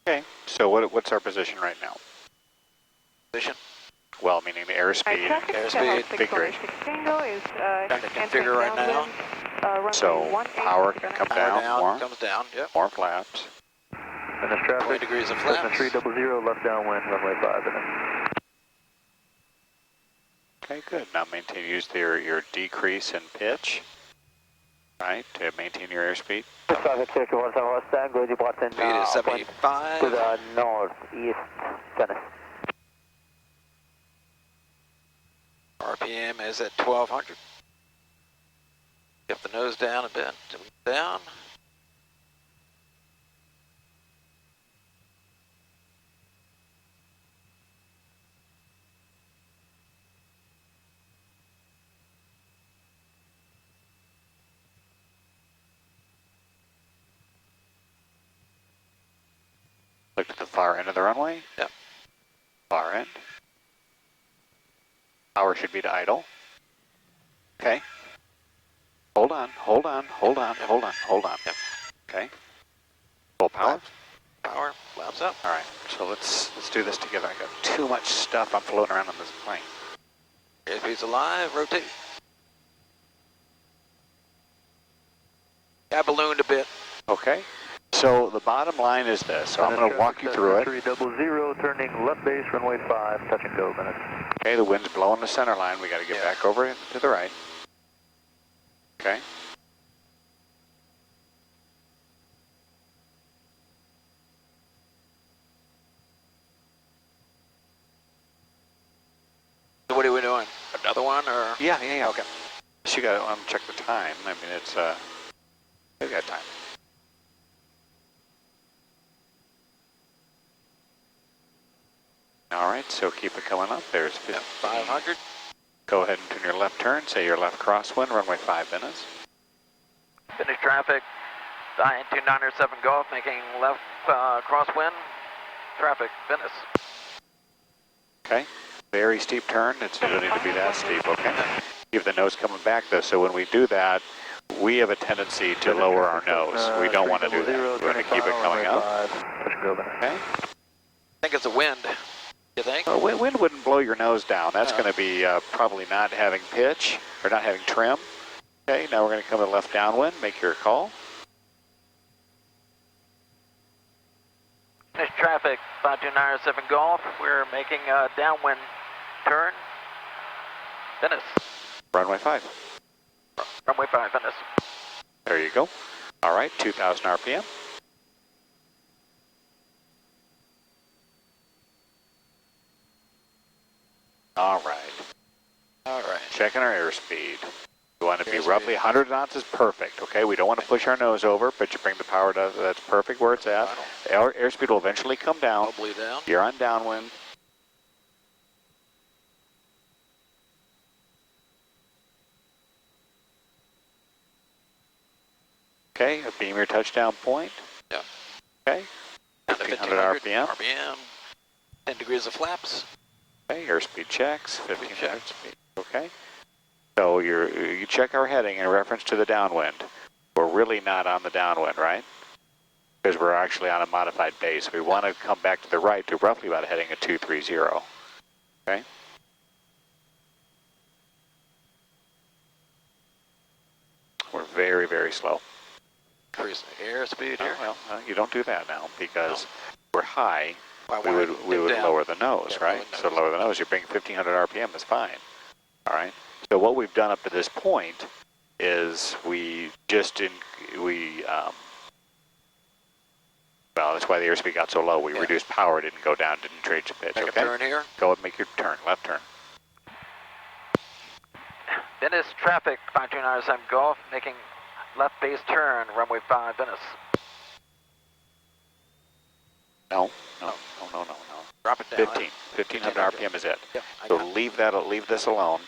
Okay, so what's our position right now? Position? Well, meaning the airspeed. Airspeed. Configuration. Tango is Trying to configure right now. So power can come down more. Comes down, yep. More flaps. Venice traffic, 3 degrees of Cessna flaps. 300, left downwind, runway 5, Venice. Okay, good. Now use your decrease in pitch, right, to maintain your airspeed. Traffic, Cherokee 47 Tango, departing Speed is 75. to the northeast, Venice. RPM is at 1,200. Get the nose down a bit. Down. Look to far end of the runway? Yep. Far end. Power should be to idle. Okay. Hold on, hold on, hold on, hold on, hold on. Yep. Okay. Full power. Power, flaps up. All right, so let's do this together. I got too much stuff I'm floating around on this plane. Airspeed's alive, rotate. I ballooned a bit. Okay. So the bottom line is this. So I'm going to walk you through it. 300, turning left base, runway 5, touch and go minutes. Okay, the wind's blowing the center line. We got to get back over to the right. Okay. So what are we doing? Another one or? Yeah, okay. So you got to check the time. I mean, it's, we've got time. All right, so keep it coming up. There's 500. Go ahead and turn your left turn. Say your left crosswind, runway 5 minutes. Finish traffic, 2907 Golf, making left crosswind, traffic, Venice. Okay, very steep turn. It doesn't need to be that steep, okay? Keep the nose coming back though, so when we do that, we have a tendency to lower our nose. We don't want to do that. We're going to keep it coming up. Okay? I think it's a wind. You think? Wind wouldn't blow your nose down. That's going to be probably not having pitch or not having trim. Okay, now we're going to come to left downwind. Make your call. Finish traffic, 5297 Golf. We're making a downwind turn, Venice. Runway 5. Runway 5, Venice. There you go. All right, 2,000 RPM. All right. Checking our airspeed. You want to be roughly 100 knots is perfect, okay? We don't want to push our nose over, but you bring the power to, that's perfect where it's at. Our airspeed will eventually come down. Probably down. You're on downwind. Okay, beam your touchdown point. Yeah. Okay. 1500 RPM. 10 degrees of flaps. Okay, airspeed checks, 1500 speed. Okay. So you check our heading in reference to the downwind. We're really not on the downwind, right? Because we're actually on a modified base. We want to come back to the right to roughly about heading a 230. Okay. We're very, very slow. Increase the airspeed here. Well, you don't do that now because we're high. We would lower the nose, right? So lower the nose. You bring 1500 RPM, that's fine. All right. So what we've done up to this point is well, that's why the airspeed got so low. We reduced power, didn't go down, didn't change the pitch. Make okay. a turn here. Go and make your turn, left turn. Venice traffic, 5297 Golf, making left base turn, runway 5, Venice. No. Drop it down. 1500 RPM is it. Yep, So leave this alone.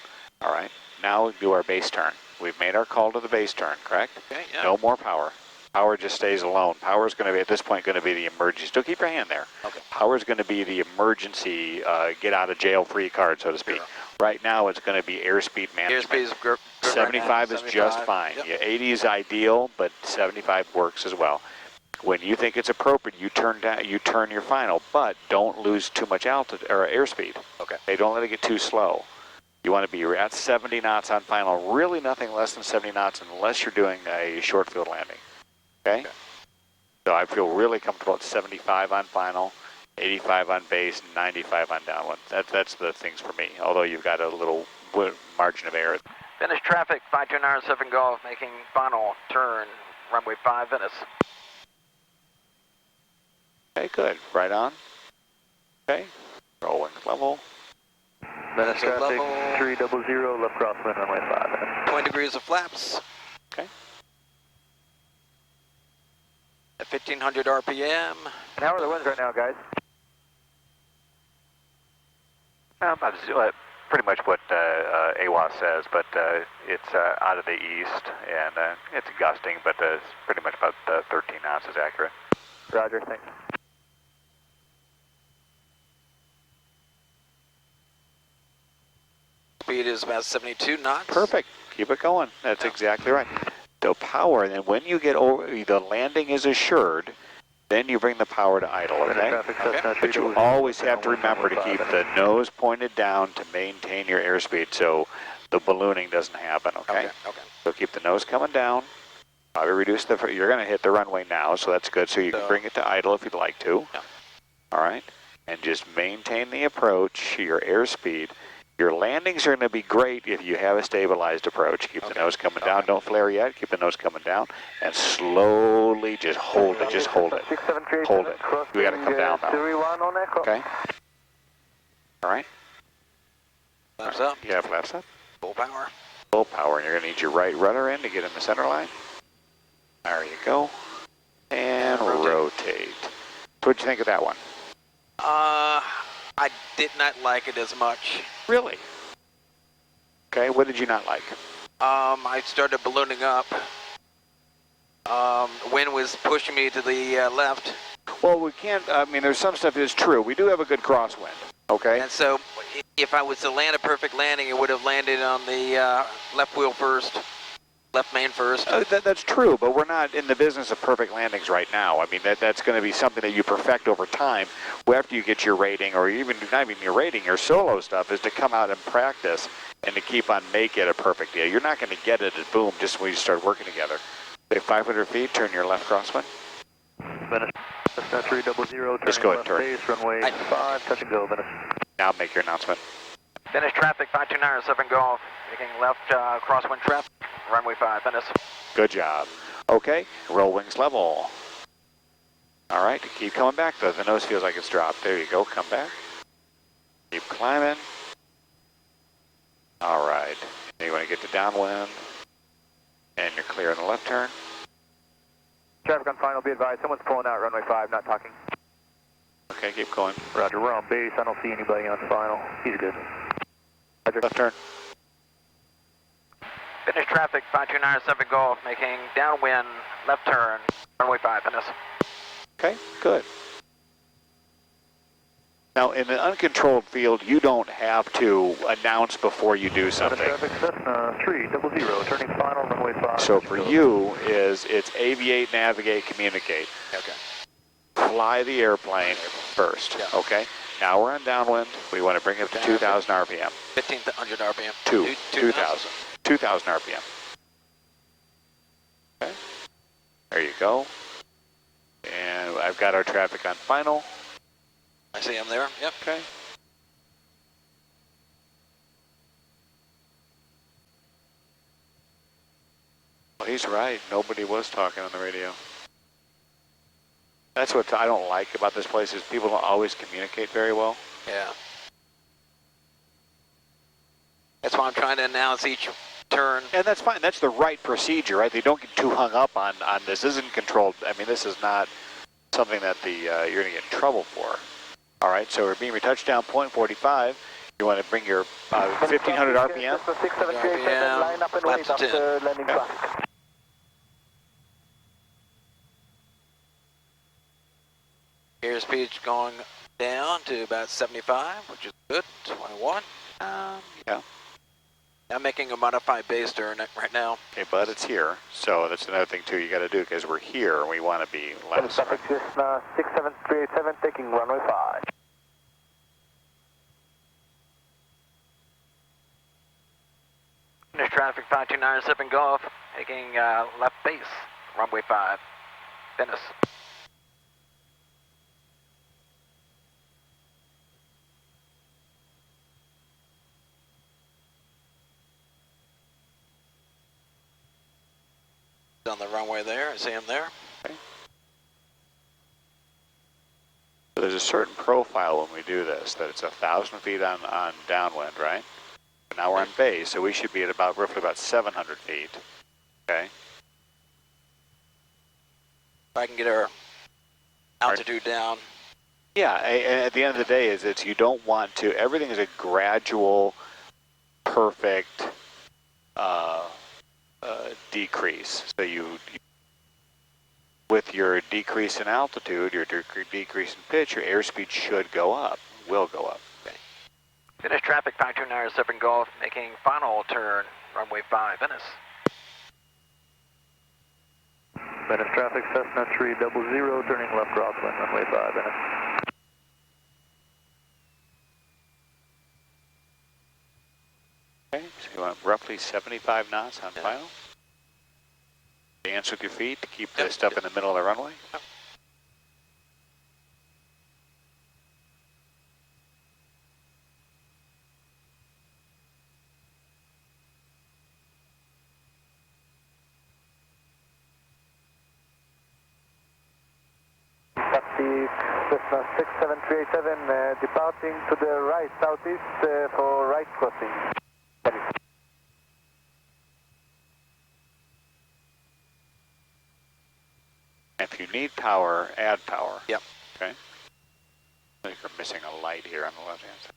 All right. Now do our base turn. We've made our call to the base turn, correct? Okay, yeah. No more power. Power just stays alone. Power is going to be, at this point, going to be the emergency. Still keep your hand there. Okay. Power is going to be the emergency get out of jail free card, so to speak. Sure. Right now, it's going to be airspeed management. Airspeed is good 75 right now. is just fine. Yep. Yeah, 80 is ideal, but 75 works as well. When you think it's appropriate, you turn your final, but don't lose too much altitude or airspeed. Okay. Hey, don't let it get too slow. You want to be at 70 knots on final. Really, nothing less than 70 knots unless you're doing a short field landing. Okay. So I feel really comfortable at 75 on final, 85 on base, 95 on downwind. That's the things for me. Although you've got a little margin of error. Finish traffic, 5297 Golf, making final turn, runway 5, Venice. Okay, good. Right on. Okay. Rolling level. Venice traffic, 300, left crosswind, runway 5. 20 degrees of flaps. Okay. At 1500 RPM. And how are the winds right now, guys? Pretty much what AWAS says, but it's out of the east, and it's gusting, but it's pretty much about 13 knots is accurate. Roger, thanks. airspeed is about 72 knots. Perfect. Keep it going. That's exactly right. So power, and then when you get over, the landing is assured, then you bring the power to idle, okay? But you always have to remember to keep the nose pointed down to maintain your airspeed so the ballooning doesn't happen, okay? Okay. So keep the nose coming down. Probably reduce the, you're going to hit the runway now, so that's good. So you can bring it to idle if you'd like to. Yeah. All right? And just maintain the approach, your airspeed. Your landings are going to be great if you have a stabilized approach. Keep the nose coming down. Don't flare yet. Keep the nose coming down. And slowly just hold it. Just hold it. Hold it. We got to come down now. Okay? All right? Flaps up. Yeah, flaps up. Full power. Full power. And you're going to need your right rudder in to get in the center line. There you go. And rotate. What'd you think of that one? I did not like it as much. Really? Okay, what did you not like? I started ballooning up. Wind was pushing me to the left. Well, we can't, I mean, there's some stuff that is true. We do have a good crosswind, okay? And so if I was to land a perfect landing, it would have landed on the left wheel first, left main first. That's true, but we're not in the business of perfect landings right now. I mean, that's going to be something that you perfect over time. After you get your rating, or even not even your rating, your solo stuff is to come out and practice and to keep on make it a perfect deal. You're not going to get it at boom just when you start working together. Say 500 feet, turn your left crosswind. Venice, 300, just go ahead and turn. Base, runway 5, touch and go, Venice. Now make your announcement. Venice traffic, 529 Golf, making left crosswind traffic, runway 5, Venice. Good job. Okay, roll wings level. All right, keep coming back though. The nose feels like it's dropped. There you go, come back. Keep climbing. All right, now you want to get to downwind. And you're clear on the left turn. Traffic on final, be advised. Someone's pulling out runway 5, not talking. Okay, keep going. Roger, we're on base. I don't see anybody on final. He's good. Roger. Left turn. Venice traffic, 529 Golf, making downwind, left turn, runway 5, Venice. Okay, good. Now, in an uncontrolled field, you don't have to announce before you do something. Traffic, Cessna 300, turning final, runway 5. So for you, it's aviate, navigate, communicate. Okay. Fly the airplane first, Yeah. okay? Now we're on downwind. We want to bring it up to 2,000 RPM. 1,500 RPM. 2,000. 2,000 RPM. Okay. There you go. And I've got our traffic on final. I see him there. Yep. Okay. Well, he's right. Nobody was talking on the radio. That's what I don't like about this place is people don't always communicate very well. Yeah. That's why I'm trying to announce each turn. And that's fine. That's the right procedure, right? They don't get too hung up on this. This isn't controlled. I mean, this is not something that you're going to get in trouble for. All right, so we're being touchdown point 45. You want to bring your 1,500 RPM? RPM, laps 10. Landing traffic. Airspeed's going down to about 75, which is good. 21. Yeah. I'm making a modified base turn right now. Okay, but it's here, so that's another thing too you got to do because we're here and we want to be less. Traffic, Cessna 67387, taking runway 5. Venice traffic, 529 Golf, taking left base, runway 5, Venice. On the runway there, I see him there. Okay. So there's a certain profile when we do this, that it's 1,000 feet on downwind, right? But now we're on base, so we should be at about roughly about 700 feet. Okay. If I can get our altitude down. Yeah, and at the end of the day, it's you don't want to. Everything is a gradual, perfect decrease. So you, with your decrease in altitude, your decrease in pitch, your airspeed should go up, will go up. Okay. Finish traffic 5297 Golf, making final turn, runway 5, Venice. Venice traffic, Cessna 300, turning left crosswind, runway 5, Venice. Okay, so you want roughly 75 knots on final. Dance with your feet to keep the stuff in the middle of the runway. Taxi Cessna 67387, departing to the right, southeast for right crossing. If you need power, add power. Yep. Okay. I think we're missing a light here on the left hand side.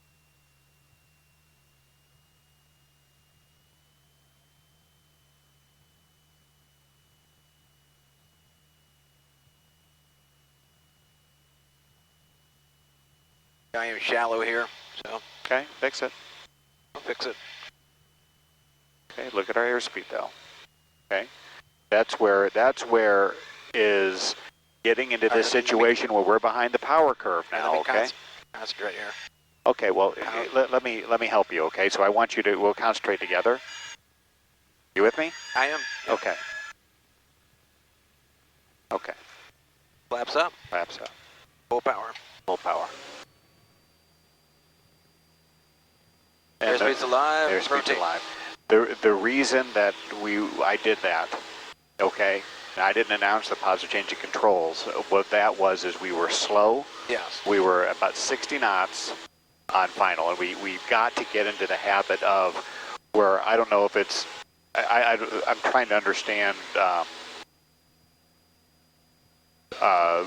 I am shallow here, so. Okay, fix it. I'll fix it. Okay, look at our airspeed though. Okay, that's where is getting into this situation where we're behind the power curve now. Okay. Concentrate here. Okay, well, let me help you. Okay, so I want you to we'll concentrate together. You with me? I am. Yep. Okay. Okay. Flaps up. Flaps up. Full power. Full power. Airspeed's alive. Airspeed's alive. The reason that I did that, okay, and I didn't announce the positive change of controls. What that was is we were slow. Yes. We were about 60 knots on final, and we got to get into the habit of where I don't know if it's I'm trying to understand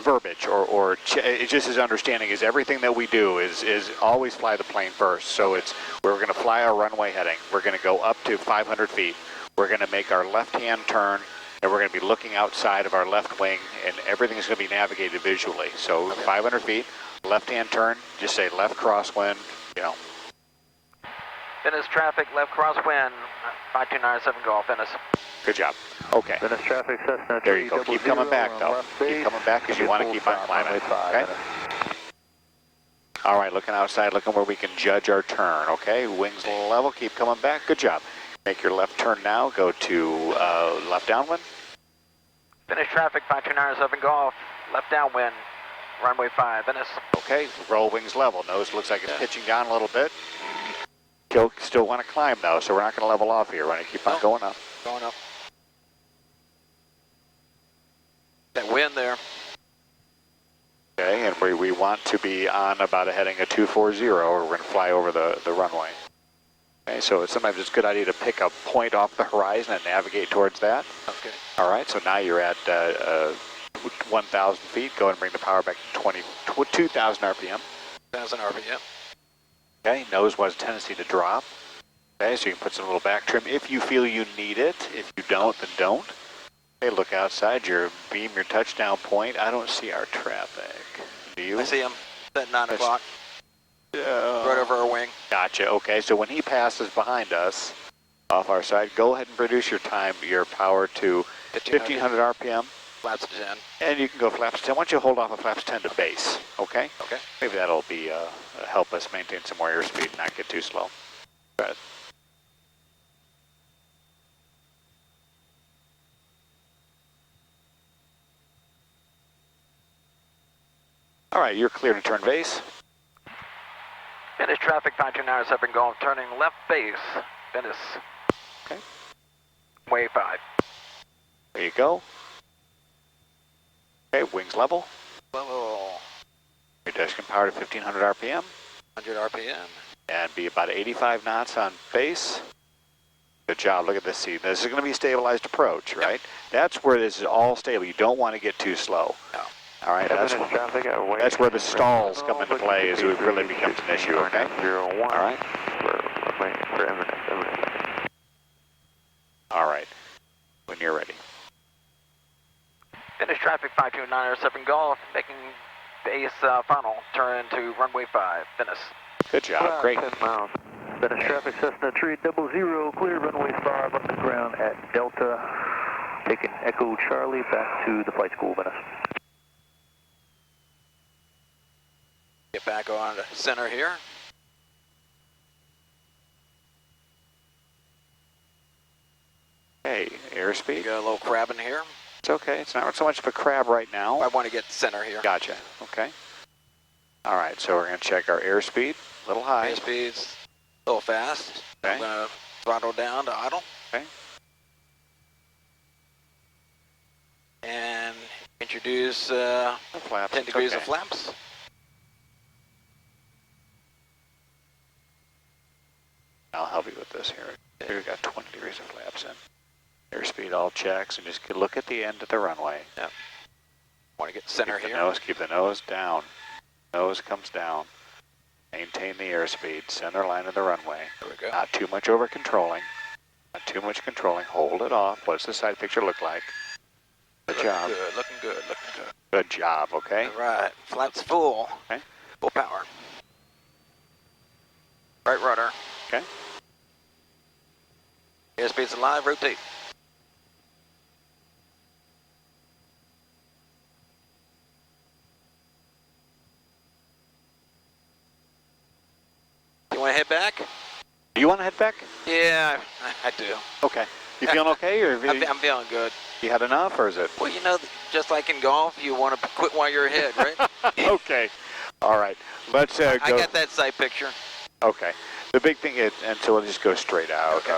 verbiage or it's just his understanding is everything that we do is always fly the plane first. So we're going to fly our runway heading. We're going to go up to 500 feet. We're going to make our left-hand turn, and we're going to be looking outside of our left wing, and everything's going to be navigated visually. So 500 feet, left-hand turn, just say left crosswind, you know. Venice traffic, left crosswind, 5297 Golf, Venice. Good job. Okay. Venice traffic, Cessna 300. There you go. Keep coming back, though. Keep coming back because you want to keep on climbing. Okay? All right, looking outside, looking where we can judge our turn. Okay, wings level, keep coming back. Good job. Make your left turn now. Go to left downwind. Venice traffic, 5297 Golf, left downwind, runway 5, Venice. Okay, roll wings level. Nose looks like it's pitching down a little bit. Still want to climb, though, so we're not going to level off here. We're going to keep on going up. Going up. That wind there. Okay, and we want to be on about a heading of 240, or we're going to fly over the runway. Okay, so sometimes it's a good idea to pick a point off the horizon and navigate towards that. Okay. All right, so now you're at 1,000 feet. Go ahead and bring the power back to 2,000 RPM. 2,000 RPM. Okay, nose has a tendency to drop. Okay, so you can put some little back trim if you feel you need it. If you don't, then don't. Okay, look outside your beam, your touchdown point. I don't see our traffic. Do you? I see him at 9 o'clock. Right over our wing. Gotcha. Okay, so when he passes behind us, off our side, go ahead and reduce your time, your power to 1,500 RPM. Flaps to 10. And you can go flaps 10. Why don't you hold off of flaps 10 to base, okay? Okay. Maybe that'll be help us maintain some more airspeed and not get too slow. Go ahead. All right, you're clear to turn base. Venice traffic, 5297 Golf, turning left base, Venice. Okay. Way 5. There you go. Okay, wings level. Level. Your dash can power to 1,500 RPM. 100 RPM. And be about 85 knots on base. Good job. Look at this. See, this is going to be stabilized approach, right? Yep. That's where this is all stable. You don't want to get too slow. No. All right, that's where the stalls come into play, is it really becomes an issue, okay? All right. All right, when you're ready. Finish traffic 5297 Golf, making base final, turn to runway 5, Venice. Good job. Great. 10 miles. Venice traffic, Cessna 300, clear runway 5 on the ground at Delta. Taking Echo Charlie back to the flight school, Venice. Get back on to center here. Hey, airspeed. Got a little crab in here. It's okay. It's not so much of a crab right now. I want to get center here. Gotcha. Okay. All right, so we're going to check our airspeed. A little high. Airspeed's a little fast. Okay. I'm going to throttle down to idle. Okay. And introduce flaps. 10 degrees Okay. of flaps. I'll help you with this here. Here we've got 20 degrees of flaps in. Airspeed all checks, and just look at the end of the runway. Yep. Want to get center keep here. The nose, keep the nose down. Nose comes down. Maintain the airspeed. Center line of the runway. There we go. Not too much over controlling. Not too much controlling. Hold it off. What's the side picture look like? Good job. Good, looking good, looking good. Good job, okay? All right, flaps full. Okay. Full power. Right rudder. Okay. Airspeed's alive, rotate. You want to head back? You want to head back? Yeah, I do. Okay. You feeling okay? Or I'm feeling good. You had enough, or is it? Well, you know, just like in golf, you want to quit while you're ahead, right? Okay. All right. Let's go. I got that sight picture. Okay. The big thing is, and so we'll just go straight out. Okay.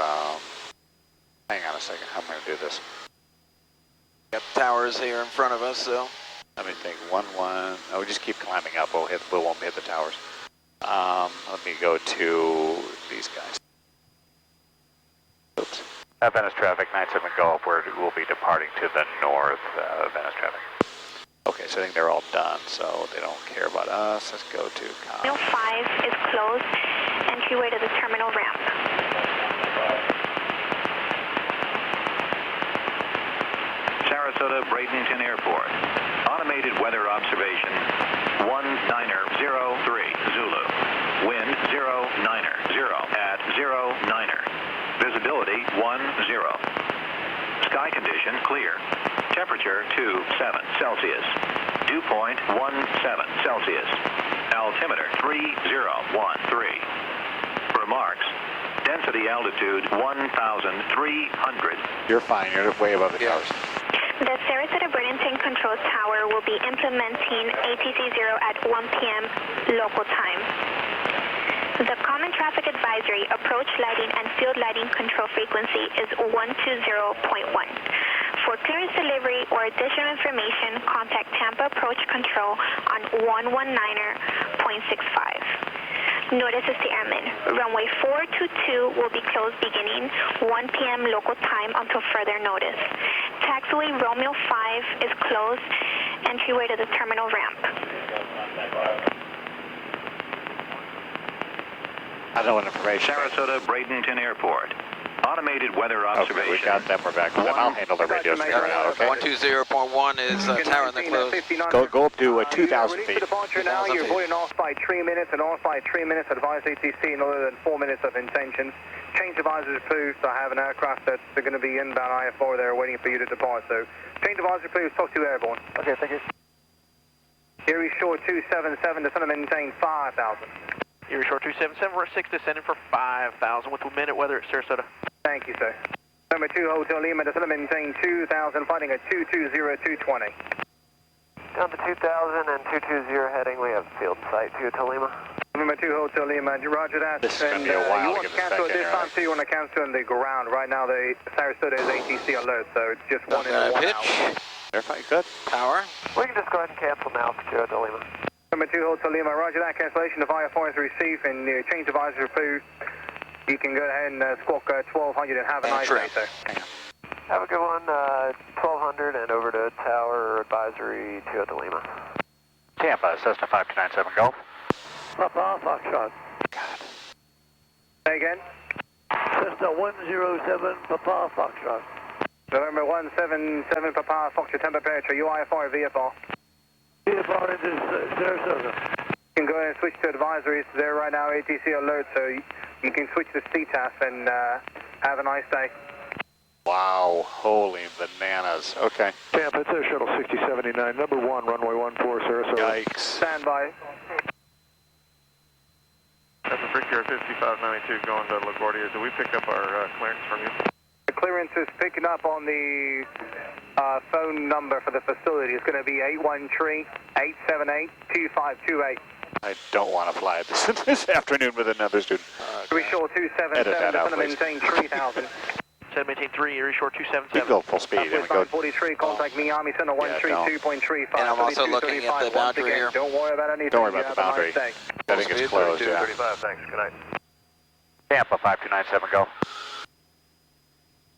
Hang on a second. How am I going to do this? Got the towers here in front of us, so. Let me think. 1-1. Oh, we just keep climbing up. We won't hit the towers. Let me go to these guys. Oops. Venice traffic, 97 Gulf. We'll be departing to the north, Venice traffic. Okay, so I think they're all done, so they don't care about us. Let's go to Terminal 5 is closed. Entryway to the terminal ramp. Sarasota Bradenton Airport. Automated weather observation 1903 Zulu. Wind 090 at 09er. Visibility 10. Sky condition clear. Temperature 27 Celsius. Dew point 17 Celsius. Altimeter 3013. Remarks. Density altitude 1,300. You're fine. You're way above the towers. The Sarasota Bradenton Control Tower will be implementing ATC 0 at 1 p.m. local time. The Common Traffic Advisory Approach Lighting and Field Lighting Control Frequency is 120.1. For clearance delivery or additional information, contact Tampa Approach Control on 119.65. Notices to airmen. Runway 422 will be closed beginning 1 p.m. local time until further notice. Taxiway Romeo 5 is closed. Entryway to the terminal ramp. I don't want information. Sarasota Bradenton Airport. Automated weather observation. Okay, we got them. We're back with them. I'll handle the radio speed right now, okay? 120.1 is tower in the close. Go up to 2,000 feet. Departure now. You're avoiding off by 3 minutes and off by 3 minutes. Advise ATC no other than 4 minutes of intentions. Change advisors approved. So I have an aircraft that's going to be inbound IFR there waiting for you to depart. So change advisor approved. Talk to airborne. Okay, thank you. Erie Shore 277. Descend and maintain 5,000. Erie Shore 277, we're 6 descending for 5,000 with 1 minute weather at Sarasota. Thank you, sir. Number 2 Hotel Lima, descend and maintain 2,000, fighting at 220-220. Down to 2,000 and 220 heading, we have field sight to Hotel Lima. Number 2 Hotel Lima, roger that. This is going to be a while you to want get to this cancel back at in this here. time, too. You want to cancel on the ground. Right now, the Sarasota is ATC alert, so it's just one in 1 hour. They're fine. Good. Power. We can just go ahead and cancel now for Hotel Lima. Number 2 Hotel Lima, roger that. Cancellation of IFR is received and change advisor approved. You can go ahead and squawk 1200 and have a nice day, sir. Have a good one. 1200 and over to Tower Advisory to Hotel Lima. Tampa, Cessna 5297 Gulf. Papa Foxtrot. Say again? Cessna 107 Papa Foxtrot. November 177 Papa Foxtrot, Tampa Petra, UIFR, VFR. VFR into Sarasota. You can go ahead to switch to advisories there right now, ATC alert, so you can switch to CTAF and have a nice day. Wow, holy bananas. Okay. Tampa, it's Air Shuttle 6079, number 1, runway 14, Sarasota. Yikes. Stand by. That's a Brickyard 5592 going to LaGuardia. Do we pick up our clearance from you? The clearance is picking up on the phone number for the facility. It's going to be 813-878-2528. I don't want to fly this afternoon with another student. Erie Shore 277, going to maintain 3000. Said maintain 3, Erie Shore 277. You go full speed. Southwest 943, contact me, Army Center 132.35. And I'm also looking at the boundary here. Don't worry about anything. Don't worry about the boundary. I think it's closed, yeah. 35, thanks, good night. Tampa 5297, go.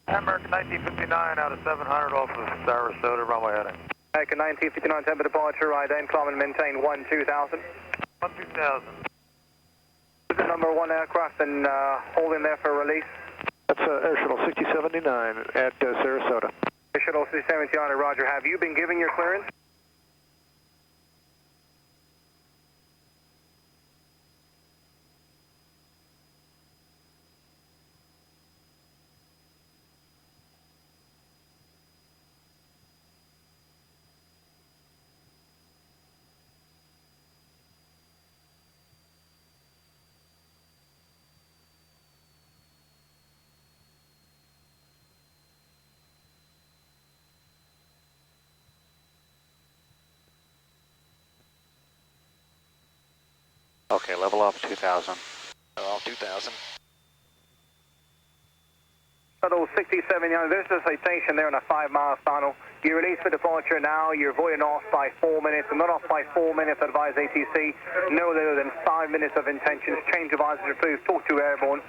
American 1959 out of 700 off of Sarasota, runway heading. American 1959, Tampa departure, right in, climb and maintain 12000. 12000. The number 1 aircraft and hold in there for release. That's Air Shuttle 6079 at Sarasota. Air Shuttle 6079, roger. Have you been given your clearance? Okay, level off 2000. Off 2000. Shuttle 6079, there's a citation there on a 5-mile final. You release for departure now, you're voiding off by 4 minutes, and not off by 4 minutes, advise ATC, no later than 5 minutes of intentions, change advisors approved, talk to airborne.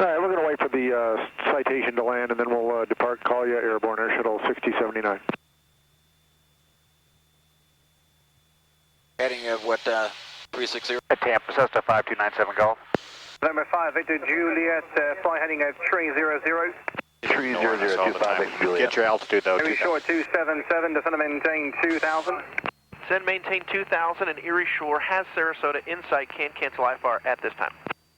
All right, we're going to wait for the citation to land, and then we'll depart and call you airborne, Air Shuttle 6079. Heading at what, 360? Tampa, Cessna 5297, Golf. Number 5, Victor Juliet, fly heading at 300. 30025, Juliet. Get your altitude though. Erie Shore 277, descend and maintain 2000. Send maintain 2000 and Erie Shore has Sarasota in sight, can cancel IFR at this time.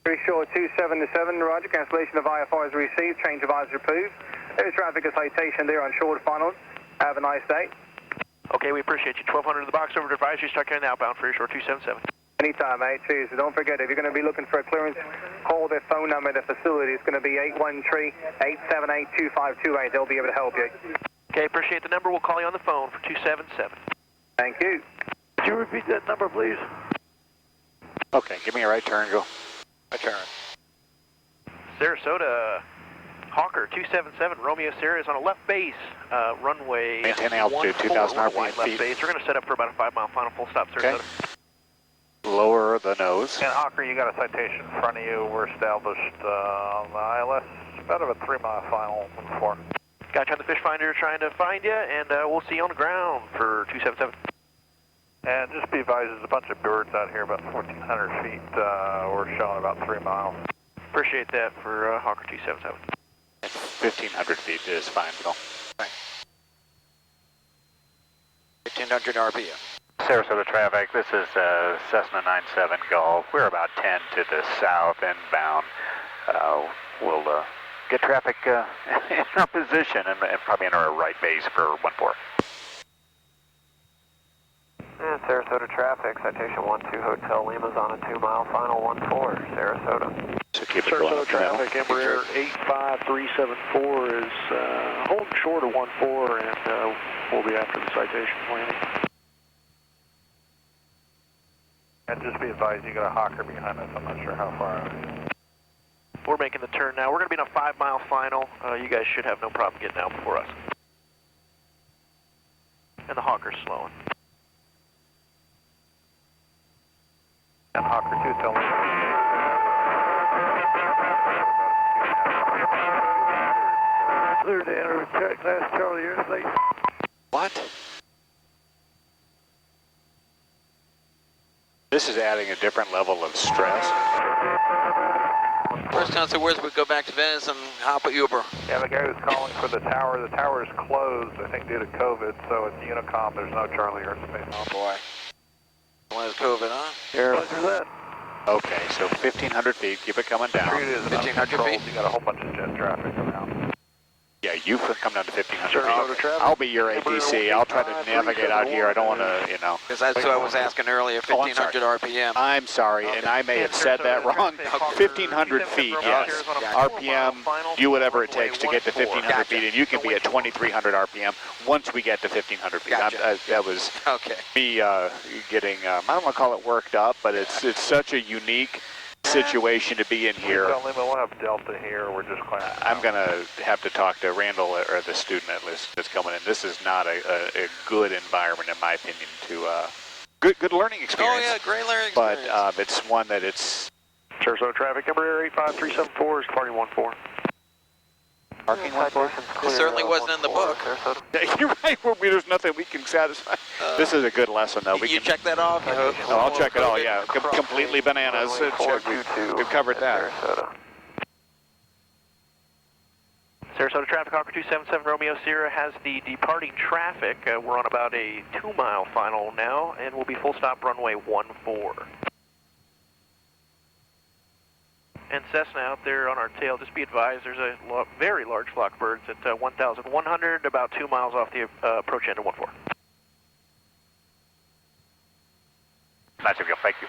Erie Shore 277, roger, cancellation of IFR is received, change advisor approved. There's traffic citation there on short final. Have a nice day. Okay, we appreciate you. 1200 in the box over to advisory, start carrying outbound for Erie Shore 277. Anytime, mate. Cheers. Don't forget, if you're going to be looking for a clearance, call their phone number at the facility. It's going to be 813-878-2528. They'll be able to help you. Okay, appreciate the number. We'll call you on the phone for 277. Thank you. Could you repeat that number, please? Okay, give me a right turn, go. Right turn. Sarasota, Hawker 277, Romeo Sierra is on a left base, runway maintain altitude, 2,000 wide RPM left feet. base. We're going to set up for about a 5-mile final full stop, Sarasota. Okay. Lower the nose. And Hawker, you got a citation in front of you. We're established on the ILS, about a 3-mile final before. Got you on the fish finder trying to find you, and we'll see you on the ground for 277. And just be advised, there's a bunch of birds out here about 1,400 feet. We're showing about 3 miles. Appreciate that for Hawker 277. 1,500 feet is fine, Bill. 1,500 RPM. Sarasota traffic, this is Cessna 97 Golf. We're about 10 to the south inbound. We'll get traffic in our position and probably enter a right base for 14. And Sarasota traffic, citation 12 Hotel Lima's on a 2-mile final 14, Sarasota. So keep it Sarasota going traffic, Embraer 85374 is holding short of 14, and we'll be after the citation landing. And just be advised, you got a Hawker behind us. I'm not sure how far out it is. We're making the turn now. We're going to be in a 5-mile final. You guys should have no problem getting out before us. And the Hawker's slowing. And Hawker 2, tell me. Clear to enter class Charlie Airspace. What? This is adding a different level of stress. Worst comes to worst, we go back to Venice and hop a Uber. Yeah, the guy who's calling for the tower is closed, I think, due to COVID, so it's Unicom. There's no Charlie Airspace. Oh, boy. One is COVID, huh? Roger that. Okay, so 1,500 feet, keep it coming down. 1,500 feet. You got a whole bunch of jet traffic coming out. Yeah, you come down to 1,500 Sarasota feet. traffic. I'll be your ATC. I'll try to navigate out here. I don't want to, you know. Because that's what I was asking earlier, 1,500 RPM. I'm sorry, and I may have said that wrong. 1,500 feet, yes. RPM, do whatever it takes to get to 1,500 feet, and you can be at 2,300 RPM once we get to 1,500 feet. That was me getting, I don't want to call it worked up, but it's such a unique situation to be in here. We'll have Delta here. We're just climbing. I'm going to have to talk to Randall or the student at least that's coming in. This is not a good environment, in my opinion, to good learning experience. Oh, yeah, great learning experience. But it's one that it's... Sarasota traffic, number 85374 is parking 14. Parking 14? It certainly wasn't in the book. You're right. There's nothing we can satisfy. This is a good lesson, though. You check that off? No, I'll check it all, yeah. Completely bananas. We've covered that. Sarasota traffic, Hawker 277 Romeo Sierra has the departing traffic. We're on about a 2-mile final now, and we'll be full stop runway 14. And Cessna out there on our tail, just be advised, there's a very large flock of birds at 1,100, about 2 miles off the approach end of 14. Nice of you, thank you.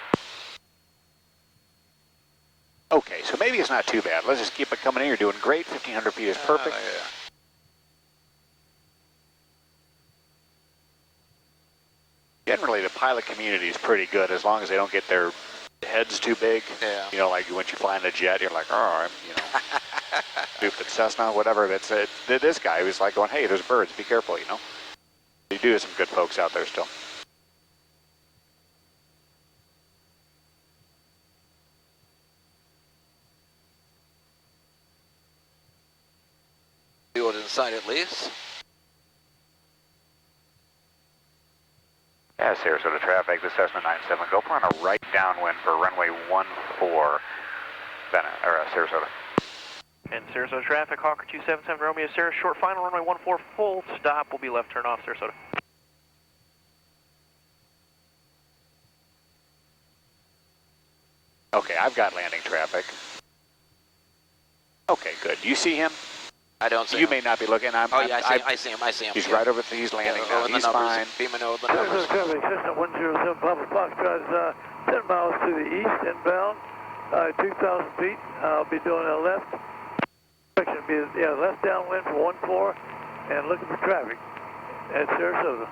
Okay, so maybe it's not too bad. Let's just keep it coming in. You're doing great. 1,500 feet is perfect. Generally, the pilot community is pretty good as long as they don't get their heads too big. Yeah. You know, like when you fly in a jet, you're like, oh, I'm, you know, stupid Cessna, whatever. It's this guy who's like going, hey, there's birds, be careful, you know. You do have some good folks out there still. Do it inside at least. Yeah, Sarasota traffic, the Cessna 97 Go. We're on a right downwind for runway 14, Sarasota. And Sarasota traffic, Hawker 277 Romeo Sierra, short final, runway 14, full stop, will be left turn off, Sarasota. Okay, I've got landing traffic. Okay, good. Do you see him? I don't see him. You may not be looking. I see him. I see him. He's right over there. He's landing now. He's fine. Beaming over the numbers. Traffic, Cessna 107 Papa Foxtrot, 10 miles to the east, inbound, 2,000 feet. I'll be doing a left direction, left downwind for 14, and looking for traffic at Sarasota.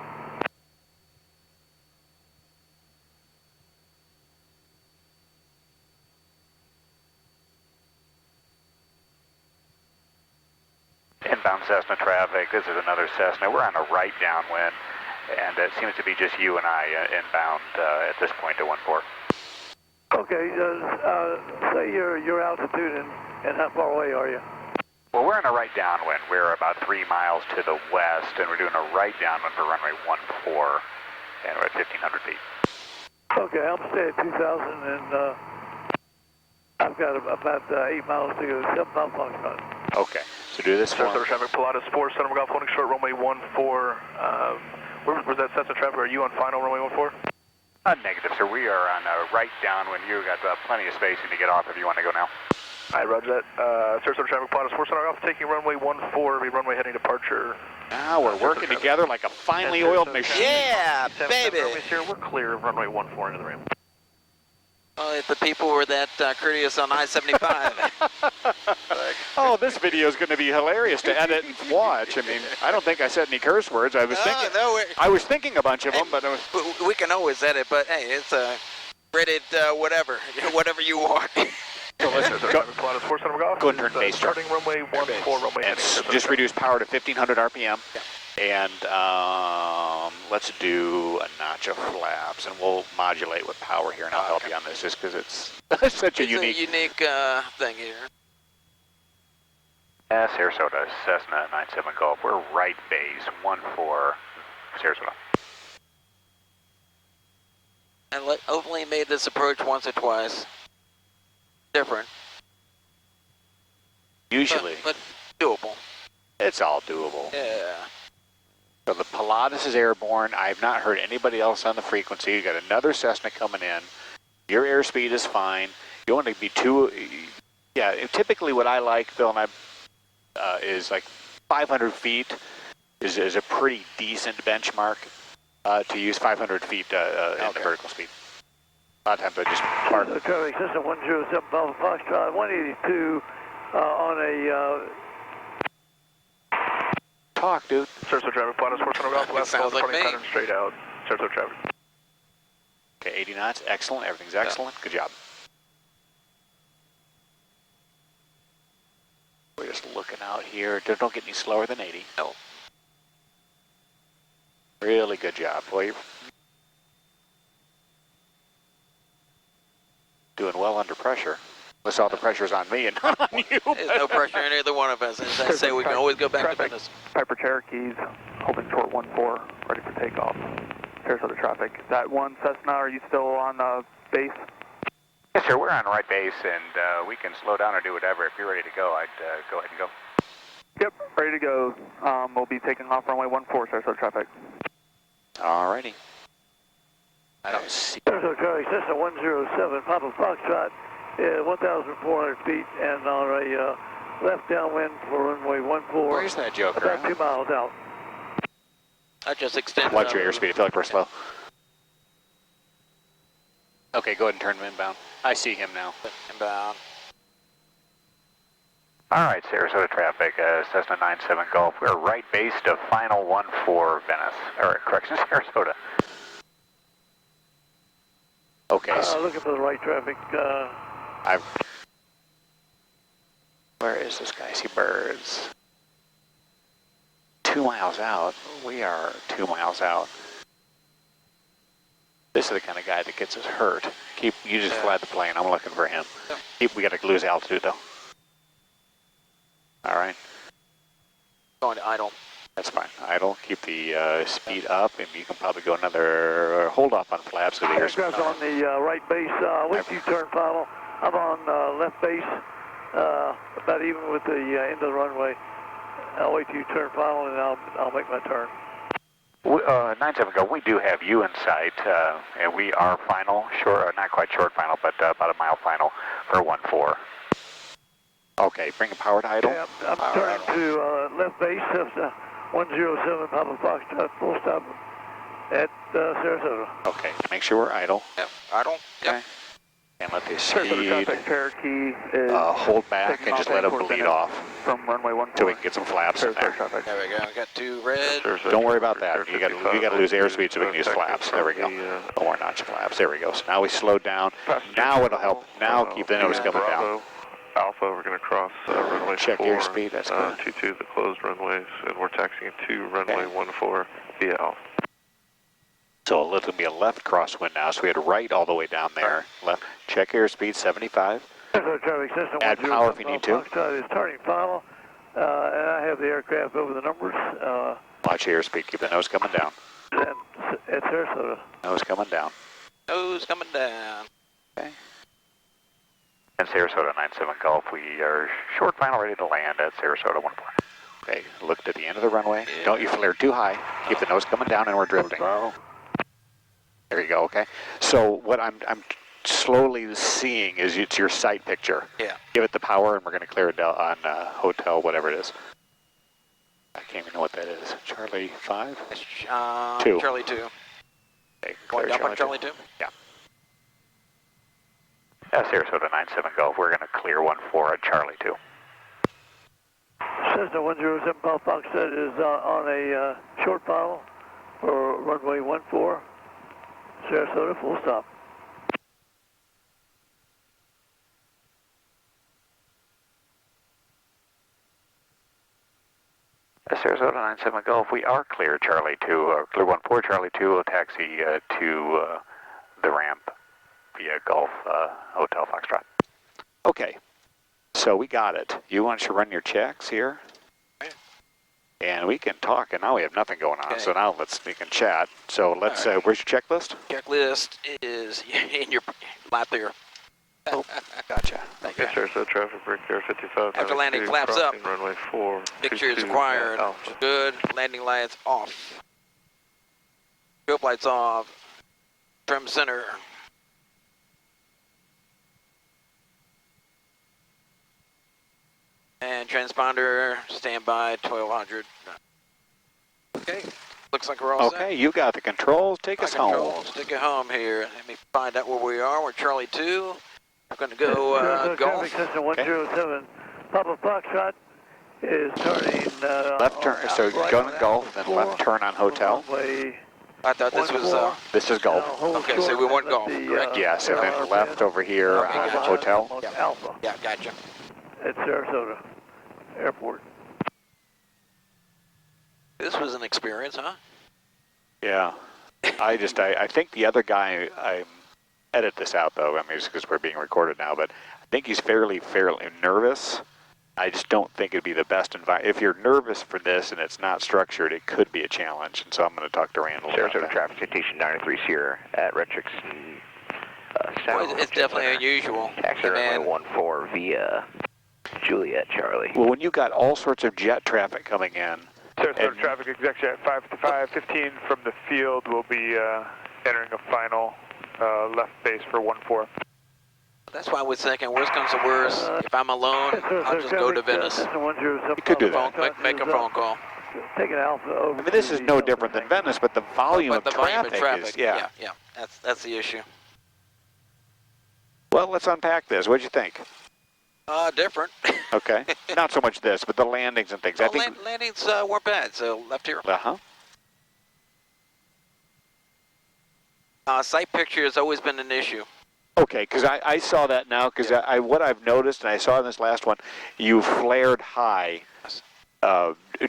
Inbound Cessna traffic. This is another Cessna. We're on a right downwind, and it seems to be just you and I inbound at this point to 14. Okay, say your altitude and how far away are you? Well, we're in a right downwind. We're about 3 miles to the west, and we're doing a right downwind for runway 14, and we're at 1,500 feet. Okay, I'm staying at 2,000, and I've got about 8 miles to go, 7 miles Foxtrot. Okay, so do this for me. Sarasota traffic, Pilatus 4, Center Golf, holding short, runway 14. Where's that Cessna traffic? Are you on final runway 14? Negative, sir. We are on a right downwind. You've got plenty of spacing to get off if you want to go now. All right, roger that. Sarasota traffic, Pilatus 4, Center Golf, taking runway 14, be runway heading departure. Now we're working together like a finely oiled machine. Yeah, baby. We're clear of runway 14 into the ramp. Well, if the people were that courteous on I-75. Oh, this video is going to be hilarious to edit and watch. I mean, I don't think I said any curse words. I was thinking a bunch of them, but we can always edit. But hey, it's a rated whatever you want. So listen, go and turn base start. Starting runway 14, runway and just reduce power to 1,500 RPM. Yeah. And let's do a notch of flaps, and we'll modulate with power here, and I'll help you on this, just because it's such a unique thing here. Yeah, Sarasota, Cessna 97 Golf. We're right base, 14, Sarasota. And hopefully made this approach once or twice. Different. Usually. But doable. It's all doable. Yeah. So the Pilatus is airborne. I have not heard anybody else on the frequency. You got another Cessna coming in. Your airspeed is fine. You want to be too, yeah, typically what I like, Phil and I, is like 500 feet is a pretty decent benchmark to use 500 feet in the vertical speed. A lot of times I just park. Traffic system 107 Alpha Foxtrot, 182 on a... Talk, dude. Sarasota traffic, Pilatus 4 Golf, last call, departing pattern straight out. Sarasota traffic. Okay, 80 knots, excellent, everything's excellent, good job. We're just looking out here, don't get any slower than 80. No. Really good job, boy. You're doing well under pressure. Unless all the pressure's on me and not on you. There's no pressure in either one of us. As I say, we can always go back to business. Piper Cherokees, holding short 1-4, ready for takeoff. Sarasota traffic. That one Cessna, are you still on base? Yes, sir, we're on right base, and we can slow down or do whatever. If you're ready to go, I'd go ahead and go. Yep, ready to go. We'll be taking off runway 14, Sarasota traffic. Alrighty. I don't see. Sarasota traffic, Cessna 107, Papa Foxtrot, 1,400 feet, and on a left downwind for runway 14. Where's that joker? About 2 miles out. I just extended. Watch your airspeed, I feel like we're slow. Okay, go ahead and turn him inbound. I see him now. Inbound. Alright, Sarasota traffic, Cessna 97 Golf. We're right base to final 14 Venice, or correction, Sarasota. Okay. Looking for the right traffic. Where is this guy? I see birds. 2 miles out. We are 2 miles out. This is the kind of guy that gets us hurt. You just fly the plane. I'm looking for him. We got to lose altitude though. All right. Going to idle. That's fine. Idle. Keep the speed up, and you can probably go another hold off on flaps. So Aircraft's on the right base. Wait till you turn final. I'm on left base, about even with the end of the runway. I'll wait till you turn final, and I'll make my turn. 97 Golf, we do have you in sight, and we are final, not quite short final, but about a mile final for 14. Okay, bring a power to idle. Yeah, I'm turning to left base, 107 Papa Foxtrot, full stop at Sarasota. Okay, make sure we're idle. Yep, idle. Okay. And let the speed Cherokee is hold back and just let them bleed off from runway 14 so we can get some flaps in there. There we go. We got 2 red. Don't worry about that. You got to lose airspeed so we can use flaps. There we go. One more notch of flaps. There we go. So now we slow down. Now it'll help. Now keep the nose coming down. Alpha, we're going to cross runway 4. Check airspeed. That's good. 22, the closed runways, and we're taxiing to runway 14 via Alpha. So it'll be a left crosswind now. So we had right all the way down there. Left. Check airspeed 75. Add power if you need to. It's turning final, and I have the aircraft over the numbers. Watch airspeed. Keep the nose coming down. At Sarasota. Nose coming down. Nose coming down. Okay. And Sarasota 97 Golf, we are short final ready to land at Sarasota 14. Okay, look to the end of the runway. Yeah. Don't you flare too high. Keep the nose coming down and we're drifting. There you go, okay. So what I'm slowly seeing is it's your sight picture. Yeah. Give it the power and we're going to clear it on hotel, whatever it is. I can't even know what that is. Charlie 5? 2. Charlie 2. Okay, going up on Charlie 2? Yeah. Sarasota 97 Golf, we're going to clear 14 at Charlie 2. Cessna 107 Papa Foxtrot is on a short final for runway 14, Sarasota, full stop. Sarasota 97 Golf, we are clear Charlie 2, clear 14 Charlie 2, will taxi to the ramp via Golf Hotel Foxtrot. Okay, so we got it. You want to run your checks here? And we can talk, and now we have nothing going on, so now we can chat. So let's, where's your checklist? Checklist is in your lap there. Oh, gotcha. Thank you. Sarasota traffic, break there 55. After landing, flaps up. Runway 4. Fixtures required. Good. Landing lights off. Scope lights off. Trim center. And transponder, standby, 1200. Okay, looks like we're all set. Okay, you got the controls. Take us home. Take it home here. Let me find out where we are. We're Charlie 2. We're going to go golf. Traffic system 107. Papa Foxtrot is turning left turn. So right go to golf, then left turn on hotel. I thought this was. This is golf. Okay, so we want golf, correct? Yes, and then left over here on hotel. Alpha. Yeah, gotcha. At Sarasota Airport. This was an experience, huh? Yeah. I think the other guy, I edit this out though, I mean, just because we're being recorded now, but I think he's fairly nervous. I just don't think it'd be the best environment. If you're nervous for this and it's not structured, it could be a challenge. And so I'm going to talk to Randall about Sarasota that. traffic citation 93 Sierra at Retrix. Well, it's definitely unusual. Taxi runway 14 via Juliet, Charlie. Well, when you got all sorts of jet traffic coming in. Sarasota traffic executive at 5:15 from the field will be entering a final left base for 14. That's why I was thinking, worst comes to worst, if I'm alone, I'll just go to Venice. You could do that. Make a phone call. Taking Alpha over. I mean, this is no different than Venice, but the volume of traffic is, yeah. That's the issue. Well, let's unpack this. What'd you think? Different. Okay. Not so much this, but the landings and things. Well, I think landings weren't bad, so left here. Uh-huh. Sight picture has always been an issue. Okay, because I saw that now, because what I've noticed, and I saw in this last one, you flared high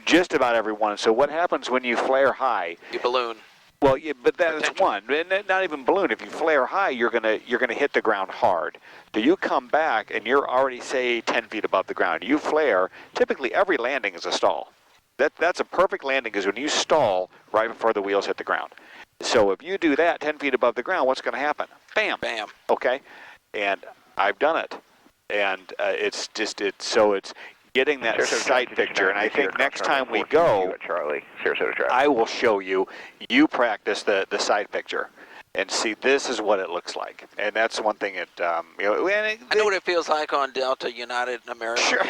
just about every one. So what happens when you flare high? You balloon. Well, yeah, but that's one, and not even balloon. If you flare high, you're gonna hit the ground hard. So you come back and you're already, say, 10 feet above the ground. You flare. Typically, every landing is a stall. That's a perfect landing, is when you stall right before the wheels hit the ground. So if you do that 10 feet above the ground, what's going to happen? Bam. Bam. Okay, and I've done it, and it's getting that sight picture, and I think next time we go, Charlie, Sarasota traffic. I will show you. You practice the sight picture, and see this is what it looks like, and that's one thing that I know what it feels like on Delta, United, and American. Sure.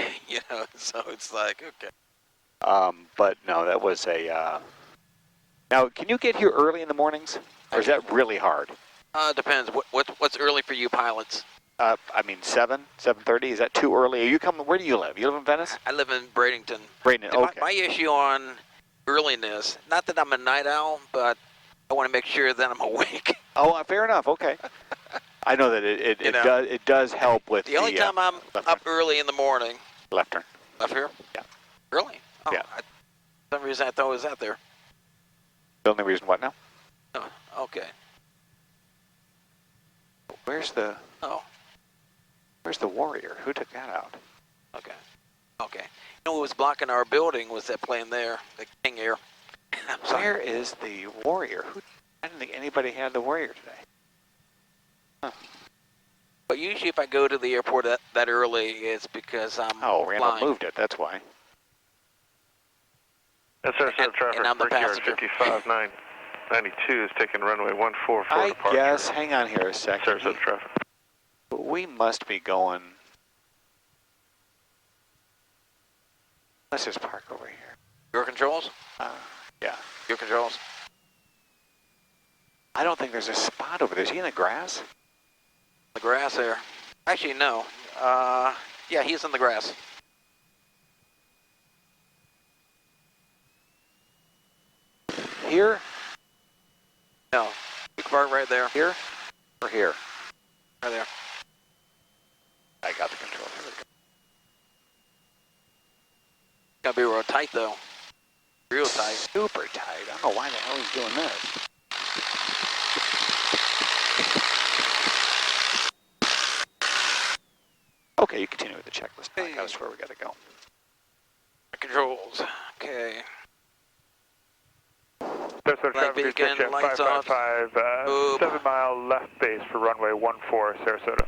So it's like okay. But no, that was a. Now, can you get here early in the mornings, or is that really hard? Depends. What's early for you pilots? I mean, 7:30. Is that too early? Are you coming? Where do you live? You live in Venice? I live in Bradenton. Bradenton. Okay. My issue on earliness, not that I'm a night owl, but I want to make sure that I'm awake. Oh, fair enough. Okay. I know that it does help with the only time I'm up early in the morning. Left turn. Left here? Yeah. Really? Oh, yeah. For some reason I thought it was out there. The only reason what now? Oh, okay. Where's the Warrior? Who took that out? Okay. You know what was blocking our building was that plane there, the King Air. Where is the Warrior? I didn't think anybody had the Warrior today. Huh. But usually if I go to the airport that early, it's because I'm Randall flying. moved it, that's why. Sarasota traffic, and I'm the Brickyard passenger. 55992 is taking runway 14 for I departure. guess, hang on here a second. Sarasota traffic. We must be going. Let's just park over here. Your controls? Yeah. Your controls? I don't think there's a spot over there. Is he in the grass? The grass there. Actually, no. Yeah, he's in the grass. Here? No. You can park right there. Here? Or here? Right there. I got the control. Here we go. Gotta be real tight though. Real tight. Super tight. I don't know why the hell he's doing this. Okay, you continue with the checklist. Hey. That's where we gotta go. Controls. Okay. Sarasota traffic is at 555, 7 mile left base for runway 14, Sarasota.